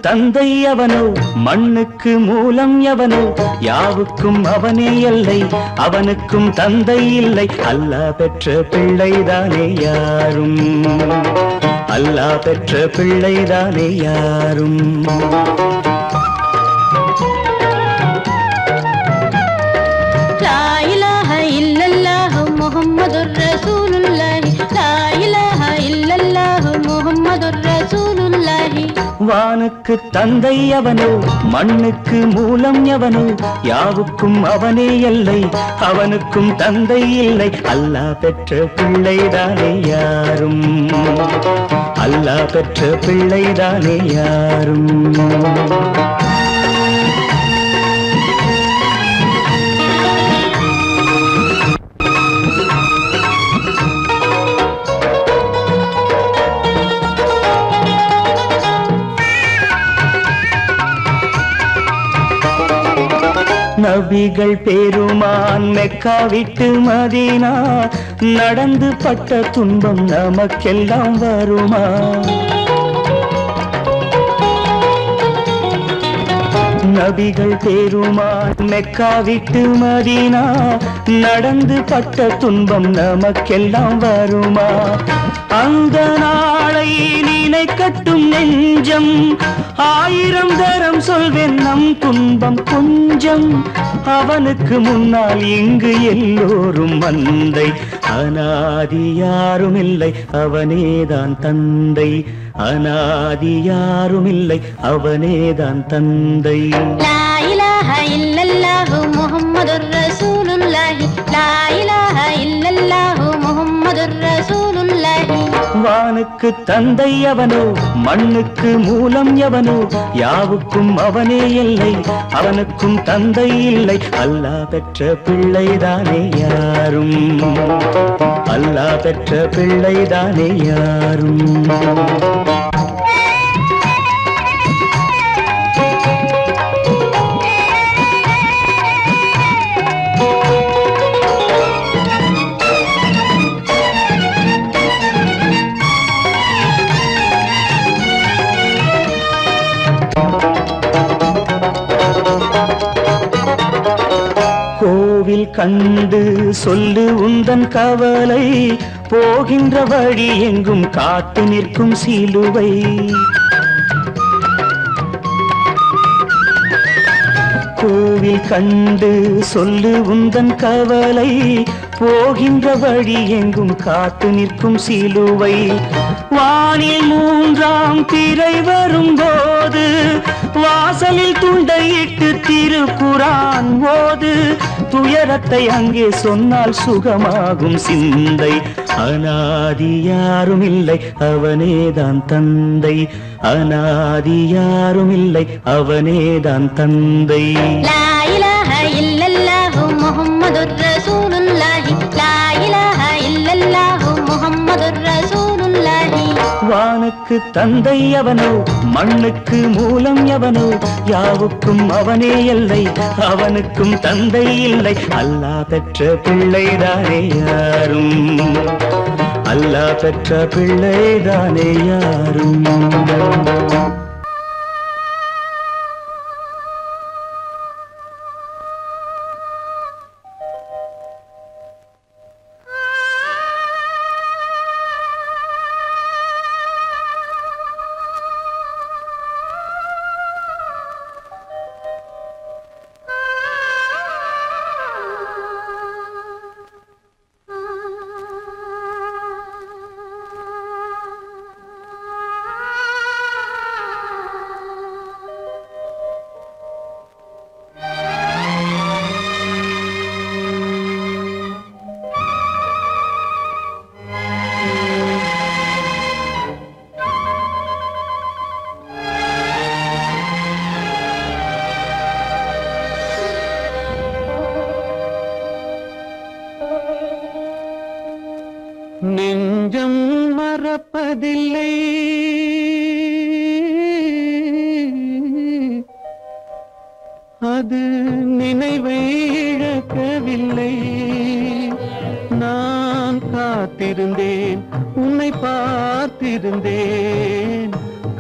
Speaker 2: தந்தை அவனோ, மண்ணுக்கு மூலம் எவனோ, யாவுக்கும் அவனே எல்லை, அவனுக்கும் தந்தை இல்லை. அல்லாஹ் பெற்ற பிள்ளைதானே யாரும், அல்லாஹ் பெற்ற பிள்ளைதானே யாரும்.
Speaker 3: லா இலாஹ இல்லல்லாஹு முஹம்மதுர் ரசூலுல்லாஹ்
Speaker 1: வானுக்கு தந்தை அவனோ மண்ணுக்கு மூலம் எவனோ யாவுக்கும் அவனே எல்லை அவனுக்கும் தந்தை இல்லை அல்லாஹ் பெற்ற பிள்ளைதானே யாரும் அல்லாஹ் பெற்ற பிள்ளைதானே யாரும் நபிகள் பெருமான் மெக்கா விட்டு மதீனா நடந்து பட்ட துன்பம் நமக்கெல்லாம் வருமா நபிகள் பெருமான் மெக்கா விட்டு மதீனா நடந்து பட்ட துன்பம் நமக்கெல்லாம் வருமா அந்த நாளை நினைக்கட்டும் நெஞ்சம் ஆயிரம் தரம் சொல்வேன் நம் துன்பம் கொஞ்சம் அவனுக்கு முன்னால் இங்கு எல்லோரும் மந்தை அநாதி யாரும் இல்லை அவனேதான் தந்தை அநாதி யாரும் இல்லை அவனேதான் தந்தை
Speaker 3: லா இலாஹ இல்லல்லாஹு முஹம்மதுர் ரசூலுல்லாஹி லா இலாஹ இல்லல்லாஹு முஹம்மதுர் ரசூலுல்லாஹி
Speaker 1: வானுக்கு தந்தை அவனோ மண்ணுக்கு மூலம் எவனோ யாவுக்கும் அவனே இல்லை அவனுக்கும் தந்தை இல்லை அல்லாஹ் பெற்ற பிள்ளைதானே யாரும் அல்லாஹ் பெற்ற பிள்ளைதானே யாரும் கோவில் கண்டு சொல்லு உந்தன் கவலை போகின்ற வழி எங்கும் காத்து நிற்கும் சிலுவை கோவில் கண்டு சொல்லு உந்தன் கவலை போகின்ற வழி எங்கும் காத்து நிற்கும் சிலுவை வானில் மூன்றாம் திரை வரும்போது வாசலில் துண்டையிட்டு திருக்குரான் ஓது துயரத்தை அங்கே சொன்னால் சுகமாகும் சிந்தை அநாதி யாரும் இல்லை அவனேதான் தந்தை அநாதி யாரும் இல்லை அவனேதான் தந்தை
Speaker 3: லா இலாஹ இல்லல்லாஹு முஹம்மதுர் ரசூலுல்லாஹி லா இலாஹ இல்லல்லாஹு முஹம்மதுர் ரசூலுல்லாஹி
Speaker 1: வானுக்கு தந்தை அவனோ மண்ணுக்கு மூலம் எவனோ யாவுக்கும் அவனே எல்லை அவனுக்கும் தந்தை இல்லை அல்லாஹ் பெற்ற பிள்ளைதானே யாரும் அல்லாஹ் பெற்ற பிள்ளைதானே யாரும்
Speaker 2: நெஞ்சம் மறப்பதில்லை அது நினைவை இழக்கவில்லை நான் காத்திருந்தேன் உன்னை பார்த்திருந்தேன்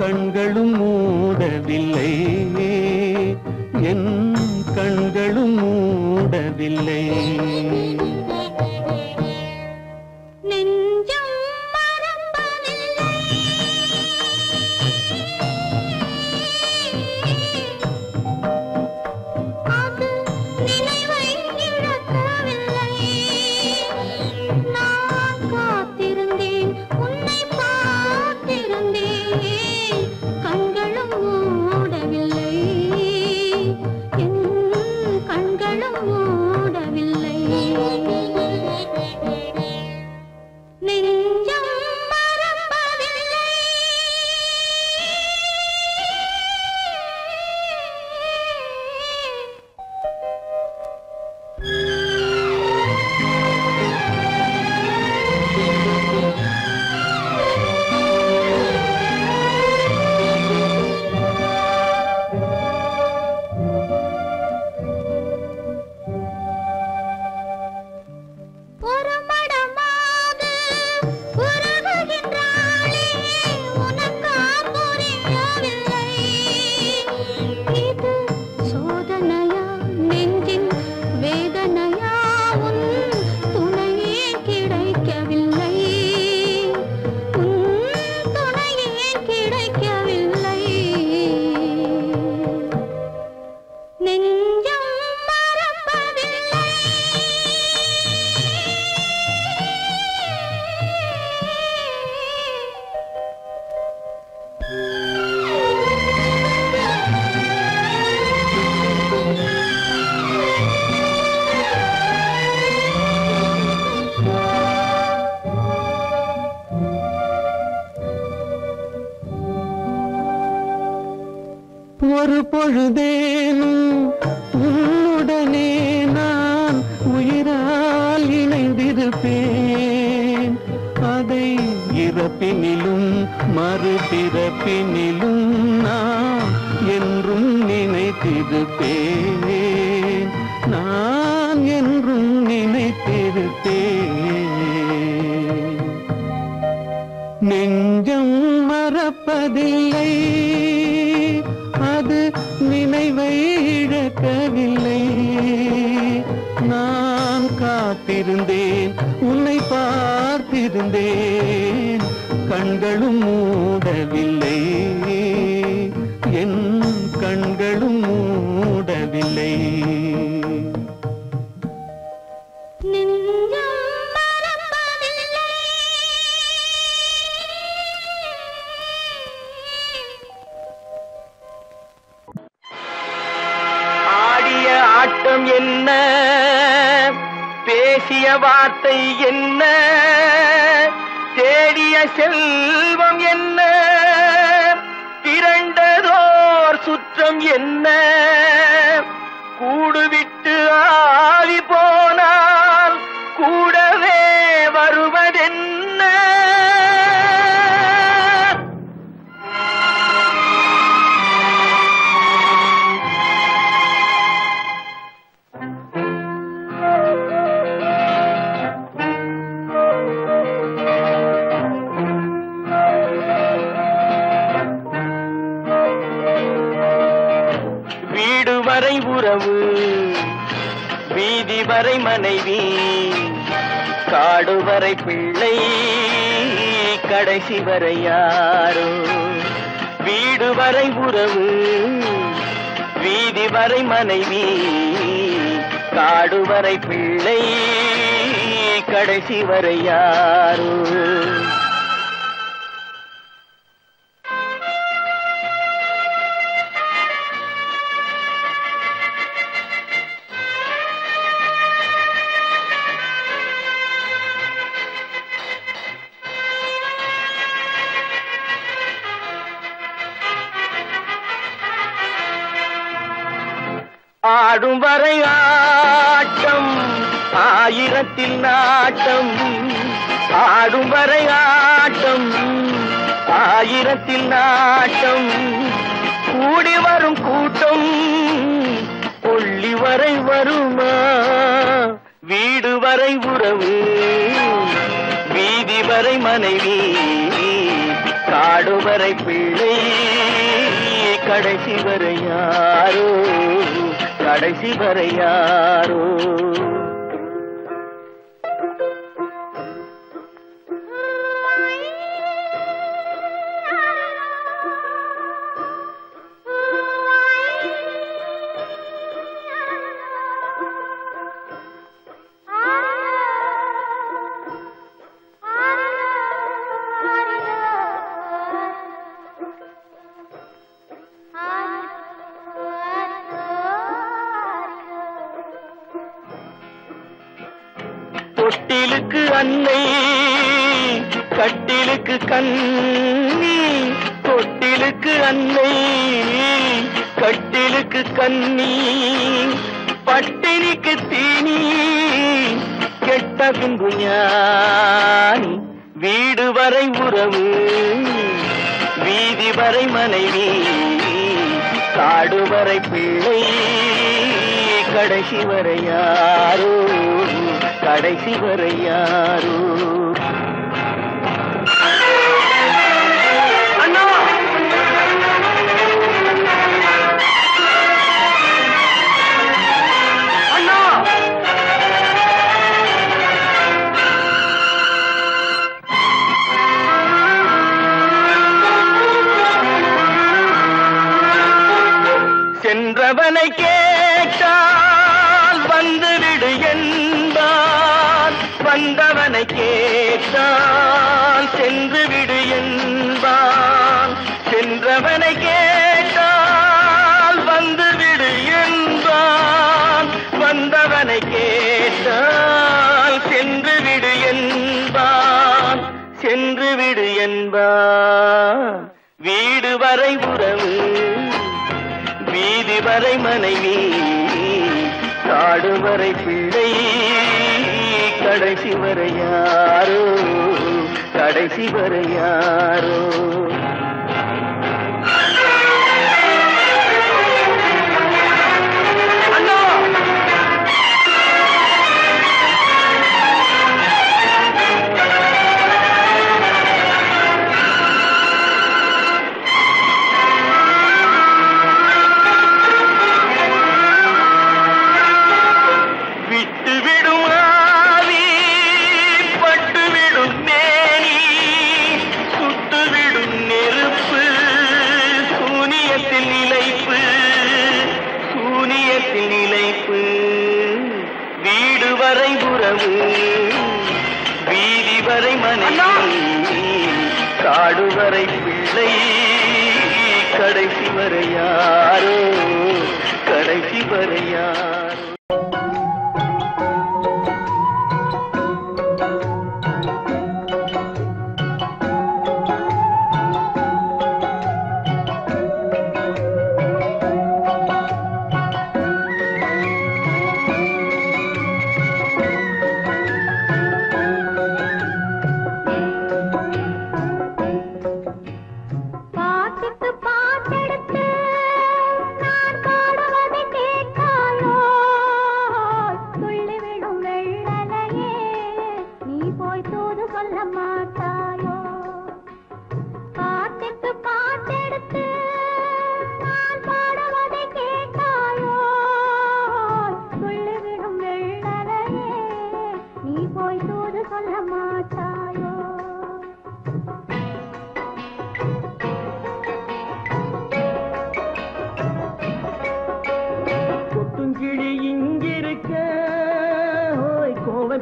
Speaker 2: கண்களும் மூடவில்லை என் கண்களும் மூடவில்லை
Speaker 3: நெஞ்சம் மறப்பதில்லை அது நினைவை இழக்கவில்லை நான் காத்திருந்தேன் உன்னை பார்த்திருந்தேன் கண்களும்
Speaker 1: ஒரு பொழுதேனும் உன்னுடனே நான் உயிரால் இணைந்திருப்பேன். அதை இறப்பினிலும் மறுபிறப்பினிலும் நான் என்றும் நினைத்திருப்பேன். நான் என்றும் நினைத்திருப்பேன். நெஞ்சம் மறப்பதில்லை, அது நினைவை இழக்கவில்லை. நான் காத்திருந்தேன், உன்னை பார்த்திருந்தேன், கண்களும் மூடவில்லை, என் கண்களும் மூடவில்லை.
Speaker 2: ஆட்டம் என்ன, பேசிய வார்த்தை என்ன, தேடிய செல்வம் என்ன, திரண்டதோர் சுற்றம் என்ன, கூடுவிட்டு ஆவி போனால் கூடவே வருவதென்ன. வரை உறவு, வீதி வரை மனைவி, காடு வரை பிள்ளை, கடைசி வரை யாரோ. வீடு வரை உறவு, வீதி வரை மனைவி, காடு வரை பிள்ளை, கடைசி வரை யாரோ. ஆடும் வரை ஆட்டம், ஆயிரத்தில் நாட்டம். ஆடும் வரை ஆட்டம், ஆயிரத்தில் நாட்டம். கூடி வரும் கூட்டம் கொள்ளி வரை வருமா. வீடு வரை உறவு, வீதி வரை மனைவி, காடு வரை பிள்ளை, கடைசி வரை யாரோ, கடைசி வரை யாரோ. தொட்டிலுக்கு அன்னை, கட்டிலுக்கு கண்ணி. தொட்டிலுக்கு அன்னை, கட்டிலுக்கு கண்ணி. பட்டினிக்கு தீனி, கெட்ட பின்பு ஞானி. வீடு வரை உறவு, வீதி வரை மனைவி, காடு வரை பிள்ளை, கடைசி வரை யாரோ, கடைசி வரை யாரோ. அண்ணா அண்ணா, சென்றவனை கேட்டால் வந்துவிடு என்பான், வந்தவனை கேட்டால் சென்று விடு என்பான். சென்றவனை கேட்டால் வந்துவிடு என்பான், வந்தவனை கேட்டால் சென்று விடு என்பான், சென்று விடு என்பான். வீடு வரை உறவு,
Speaker 1: வரை மனைவி காடு வரை பிள்ளை கடைசி வரை யாரோ கடைசி வரை யாரோ வீதி வரை மனைவி காடு வரை பிள்ளை கடைசி வரை யாரோ கடைசி வரை யாரோ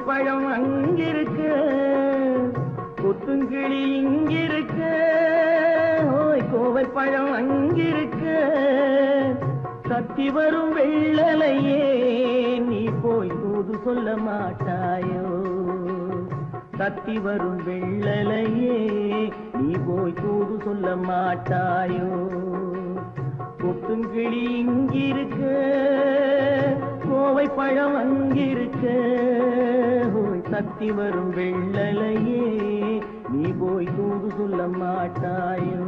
Speaker 1: பழம் அங்கிருக்க கொத்துங்கிளி இங்கிருக்க ஓய் கோவை பழம் அங்கிருக்க சத்தி வரும் வெள்ளலையே நீ போய் தூது சொல்ல மாட்டாயோ சத்தி வரும் வெள்ளலையே நீ போய் தூது சொல்ல மாட்டாயோ கொத்துங்கிளி இங்கிருக்க கோவை பழம் அங்கிருக்க சத்தி வரும் வெள்ளலையே நீ போய் தூது சொல்ல மாட்டாயோ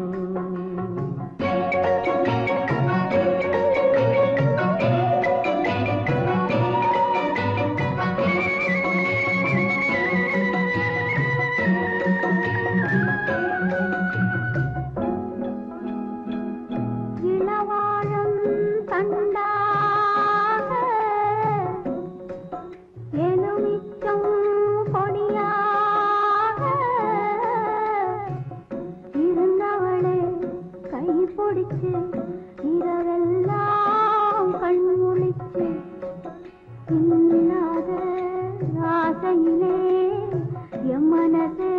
Speaker 1: இரவெல்லாம் கண்முழிச்சு இல்லாத ஆசையிலே என் மனசே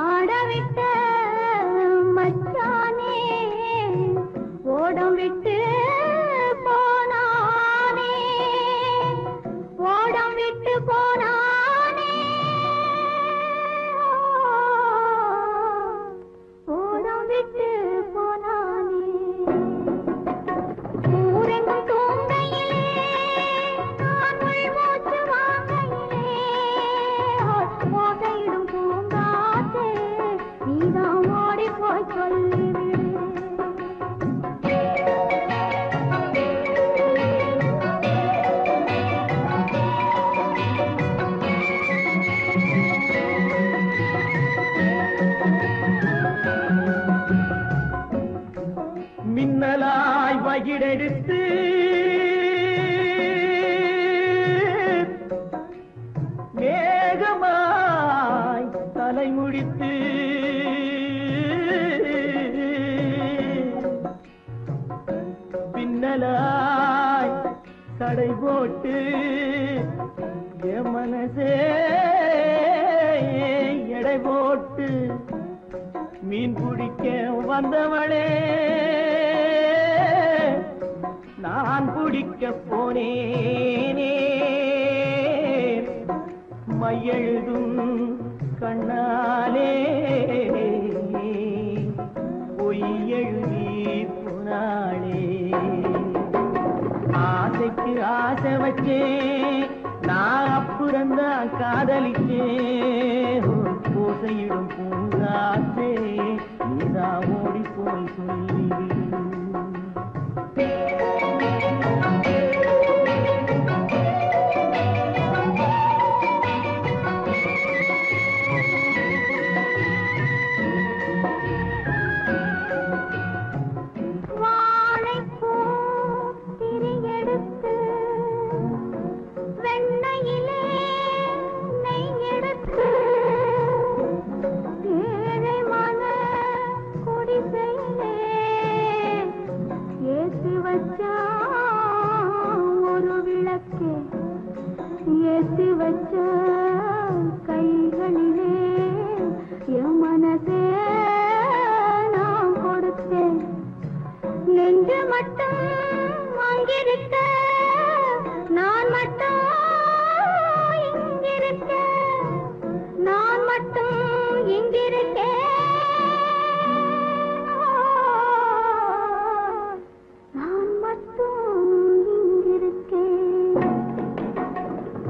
Speaker 1: ஆடவிட்ட மச்சானே ஓடம் விட்டு போனானே ஓடம் விட்டு போனானே மின்னலாய் வகிடெடுத்து மேகமாய் தலைமுடித்து பின்னலாய் தடை போட்டு என் மனசே எடை போட்டு மீன் பிடிக்க வந்தவளே நான் பிடிக்க போனேனே மையெழுதும் கண்ணாலே பொய் எழுதி
Speaker 2: நினைச்சேன் நான் அப்புறந்தான் காதலிச்சேன் பூசையிடும் பூங்காற்றே நீதான் ஓடி போய் சொல்லிவிடு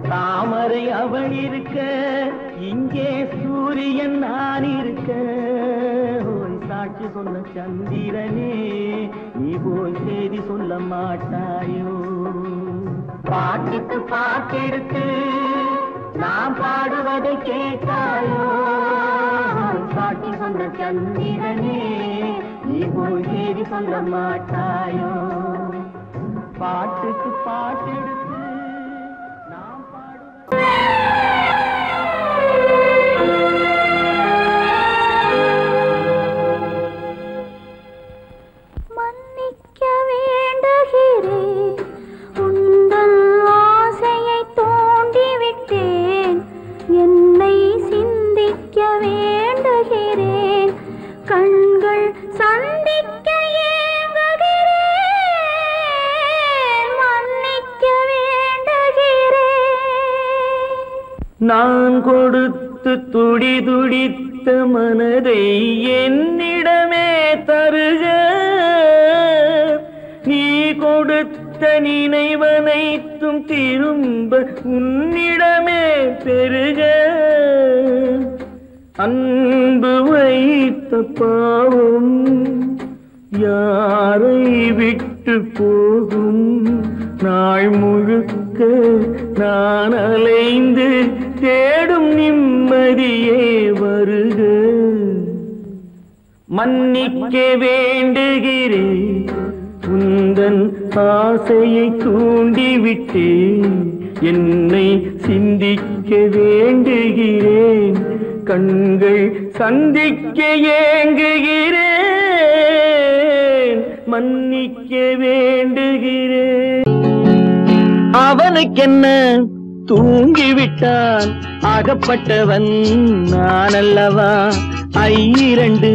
Speaker 2: தாமரை அவள் இருக்க இங்கே சூரியன் நான் இருக்க சாட்சி சொன்ன சந்திரனே நீ போய் செய்தி சொல்ல மாட்டாயோ பாட்டுக்கு பாட்டெடுத்து நான் பாடுவதை கேட்டாயோ சாட்சி சொன்ன சந்திரனே நீ போய் செய்தி சொல்ல மாட்டாயோ பாட்டுக்கு பாட்டெடுத்து நான் கொடுத்து துடி துடித்த மனதை என்னிடமே தருக நீ கொடுத்த நினைவனைத்தும் திரும்ப உன்னிடமே பெருக அன்பு வைத்த பாவம் யாரை விட்டு போகும் நாள் முழுக்க நான் அலைந்து தேடும் நிம்மதியே வருக மன்னிக்க வேண்டுகிறேன் உந்தன் ஆசையை தூண்டிவிட்டேன் என்னை சிந்திக்க வேண்டுகிறேன் கண்கள் சந்திக்க ஏங்குகிறேன் மன்னிக்க வேண்டுகிறேன் அவனுக்கென்ன தூங்கிவிட்டான் அகப்பட்டவன் நான் அல்லவா 2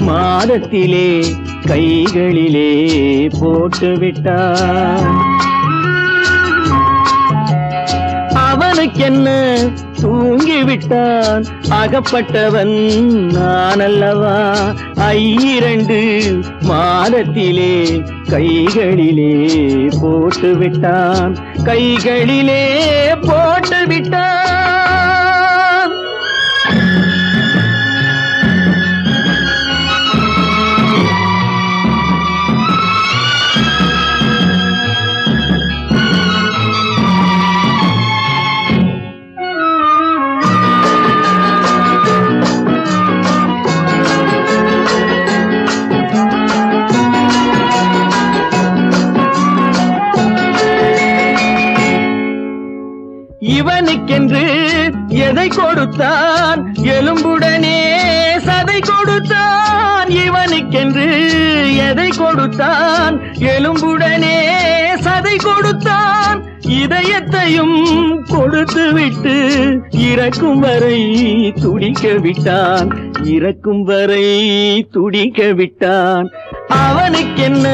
Speaker 2: மாதத்திலே கைகளிலே போட்டுவிட்டான் அவனுக்கென்ன தூங்கிவிட்டான் அகப்பட்டவன் நான் அல்லவா 2 மாதத்திலே கைகளிலே போட்டுவிட்டான் கைகளிலே போட்டுவிட்டான் இவனுக்கென்று எதை கொடுத்தான் எலும்புடனே சதை கொடுத்தான் இவனுக்கென்று எதை கொடுத்தான் எலும்புடனே சதை கொடுத்தான் இதயத்தையும் கொடுத்து விட்டு இறக்கும் வரை துடிக்க விட்டான் இறக்கும் வரை துடிக்க விட்டான் அவனுக்கென்ன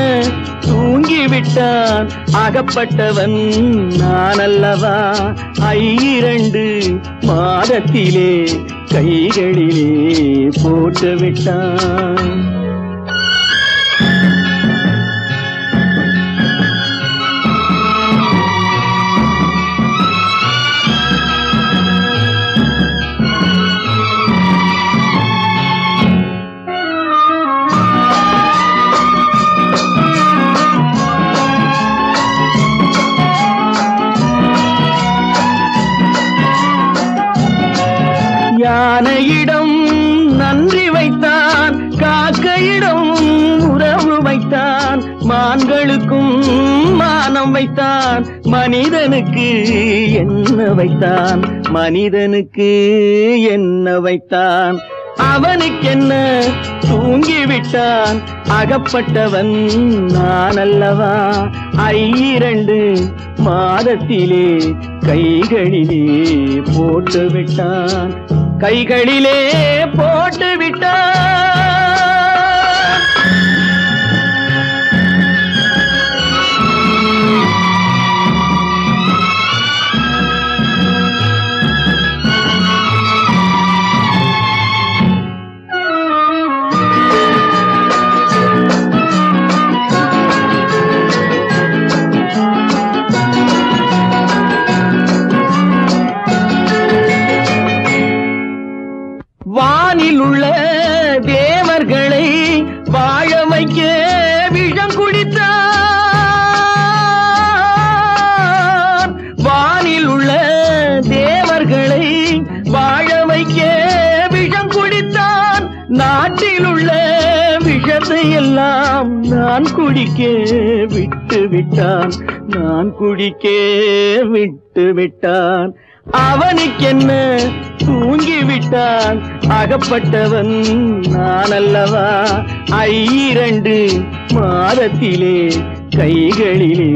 Speaker 2: தூங்கிவிட்டான் அகப்பட்டவன் நான் அல்லவா 2 மாதத்திலே கைகளிலே போட்டுவிட்டான்
Speaker 1: மிருகங்களுக்கும் மானம் வைத்தான், மனிதனுக்கு என்ன வைத்தான், மனிதனுக்கு என்ன வைத்தான். அவனுக்கென்ன தூங்கிவிட்டான், அகப்பட்டவன் நான் அல்லவா. 2 மாதத்திலே கைகளிலே போட்டு விட்டான், கைகளிலே போட்டு விட்டான். வானில் உள்ள தேவர்களை வாழ வைக்க விஷம் குடித்தான். வானில் உள்ள தேவர்களை வாழ வைக்க விஷம் குடித்தான். நாட்டில் உள்ள விஷத்தை எல்லாம் நான் குடிக்க விட்டு விட்டான், நான் குடிக்க விட்டு விட்டான். அவனுக்கென்ன தூங்கிவிட்டான், அகப்பட்டவன் நான் அல்லவா. 2 மாதத்திலே கைகளிலே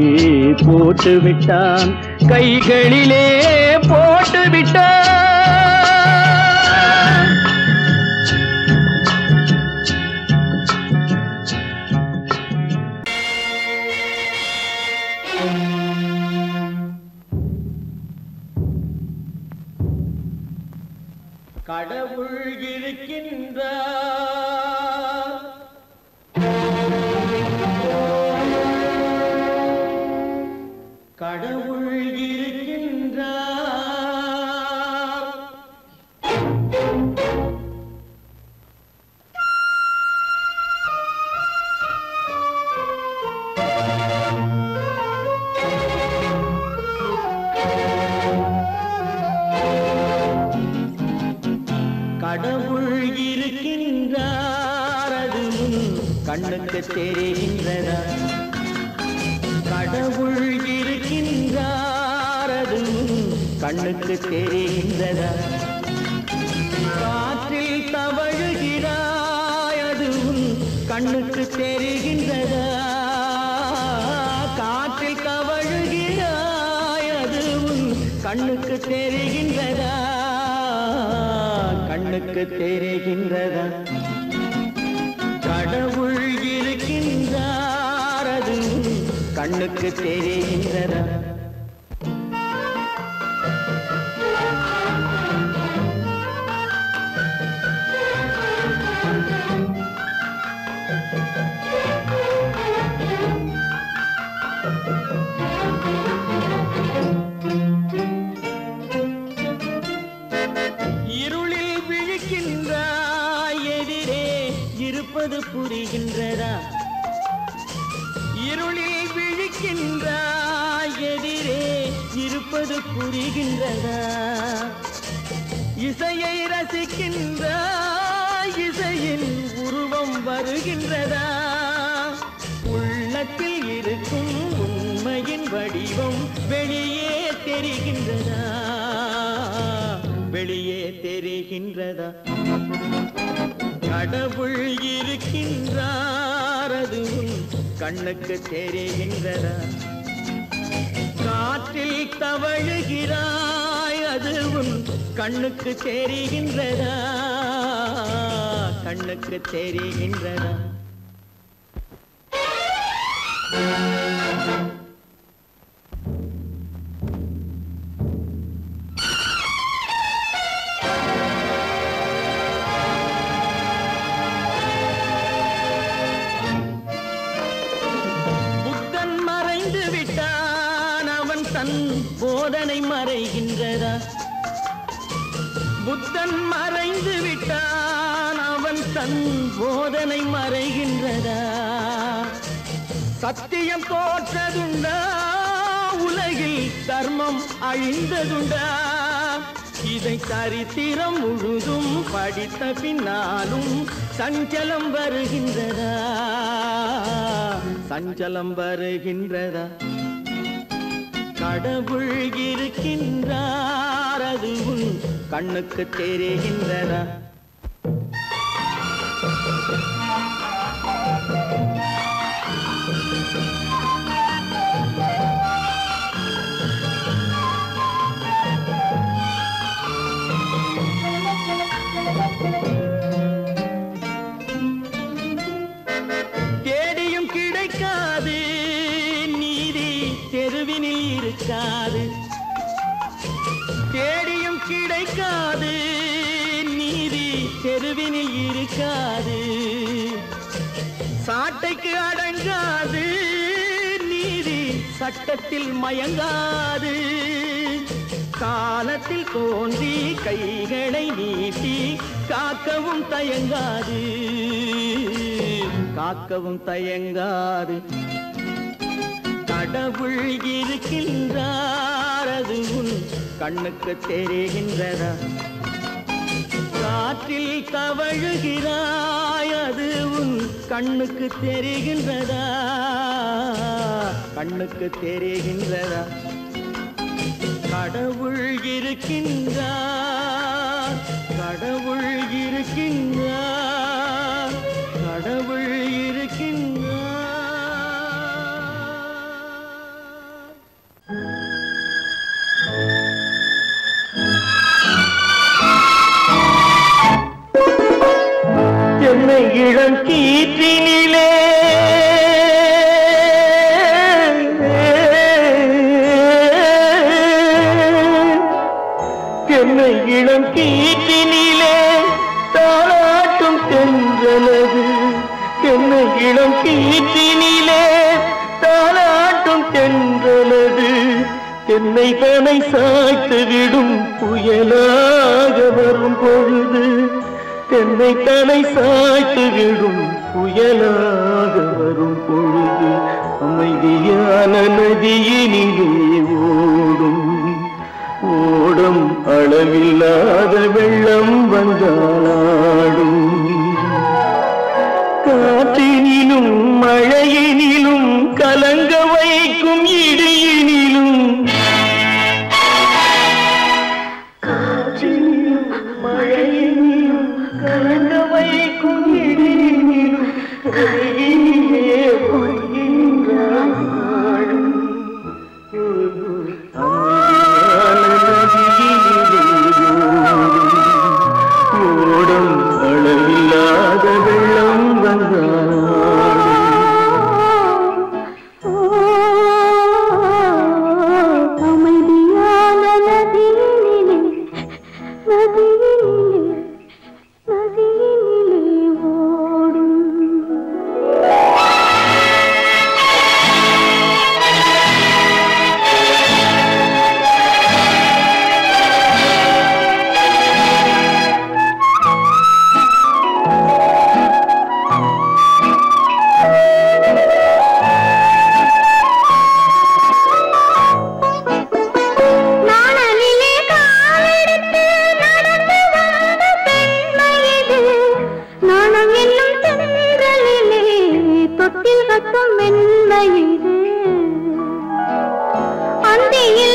Speaker 1: போட்டு விட்டான், கைகளிலே போட்டு விட்டான். கடவுள் இருக்கின்றார், கடவுள் இருக்கின்றார். கடவுள் இருக்கின்றார், அது கண்ணுக்கு தெரிகின்றதா. கடவுள் இருக்கின்றார், அது கண்ணுக்கு தெரிகின்றதா. காற்றில் தவழுகிறாய், அது கண்ணுக்கு தெரிகின்றதா. காற்றில் தவழுகிறாய், அது கண்ணுக்கு தெரிகின்றதா, கண்ணுக்கு தெரிகின்றதா. கடவுள் இருக்கின்றார், அது கண்ணுக்கு தெரிகின்றதா. இருளில் விழிக்கின்றாய், எதிரே இருப்பது புரிகின்றதா. இருளில் விழிக்கின்றாய், எதிரே இருப்பது புரிகின்றதா. இசையை ரசிக்கின்றாய், இசையின் உருவம் வருகின்றதா. உள்ளத்தில் இருக்கும் உண்மையின் வடிவம் வெளியே தெரிகின்றதா, வெளியே தெரிகின்றதா. கடவுள் இருக்கின்றார், அது கண்ணுக்கு தெரிகின்றதா. காற்றில் தவழுகிறாய், அது கண்ணுக்கு தெரிகின்றதா, கண்ணுக்கு தெரிகின்றதா. புத்தன் மறைந்து விட்டான், அவன் தன் போதனை மறைகின்றதா. புத்தன் மறைந்து விட்டான், அவன் தன் போதனை மறைகின்றதா. சத்தியம் தோற்றதுண்டா, உலகில் தர்மம் அழிந்ததுண்டா. இதை சரித்திரம் முழுதும் படித்த பின்னாலும் சஞ்சலம் வருகின்றதா, சஞ்சலம் வருகின்றதா? கடவுள் இருக்கின்றார், அது உன் கண்ணுக்கு தெரிகின்றதா? தேடியும் கிடைக்காது நீதி தெருவினில் இருக்காது. தேடியும் கிடைக்காது நீதி தெருவினில் இருக்காது. சாட்டைக்கு அடங்காது நீதி சட்டத்தில் மயங்காது. காலத்தில் தோன்றி கைகளை நீட்டி காக்கவும் தயங்காது, காக்கவும் தயங்காது. கடவுள் இருக்கின்றார், அது உன் கண்ணுக்கு தெரிகின்றதா? காற்றில் தவழுகிறாய், அது உன் கண்ணுக்கு தெரிகின்றதா? கண்ணுக்கு தெரிகின்றதா? கடவுள் இருக்கின்றார், கடவுள் இருக்கின்றார், கடவுள் இருக்கின்றார். என்னை இளங்கீற்றினிலே என்னை இளம் கீற்றினிலே தாளாட்டும் தென்றலது. என்னை இளம் கீற்றினிலே தாளாட்டும் தென்றலது. என்னை தனை சாய்த்து விடும் புயலாக வரும் பொழுது. என்னை தனை சாய்த்து விடும் புயலாக வரும் பொழுது. அமைதியான நதியினிலே ஓடும் ஓடும் அளவில்லாத வெள்ளம் வந்தாடும். காற்றினிலும் மழையினிலும் கலங்க வைக்கும் இடியினிலும். காற்றினிலும் மழையினிலும் கலங்க வைக்கும் இடியினிலும் கையினிலே போகின்றான் நாடும். ஓடும் அளவில்லாத வெள்ளம் வந்தாடும்.
Speaker 3: அமைதியான நதியினிலே நதியினிலே நதியினிலே ஓடும். நாணலிலே காலெடுத்து நடந்து வந்த பெண்மையது. நாணம் என்னும் தென்றலிலே தொட்டில் கட்டும் மென்மையது. அந்தியில்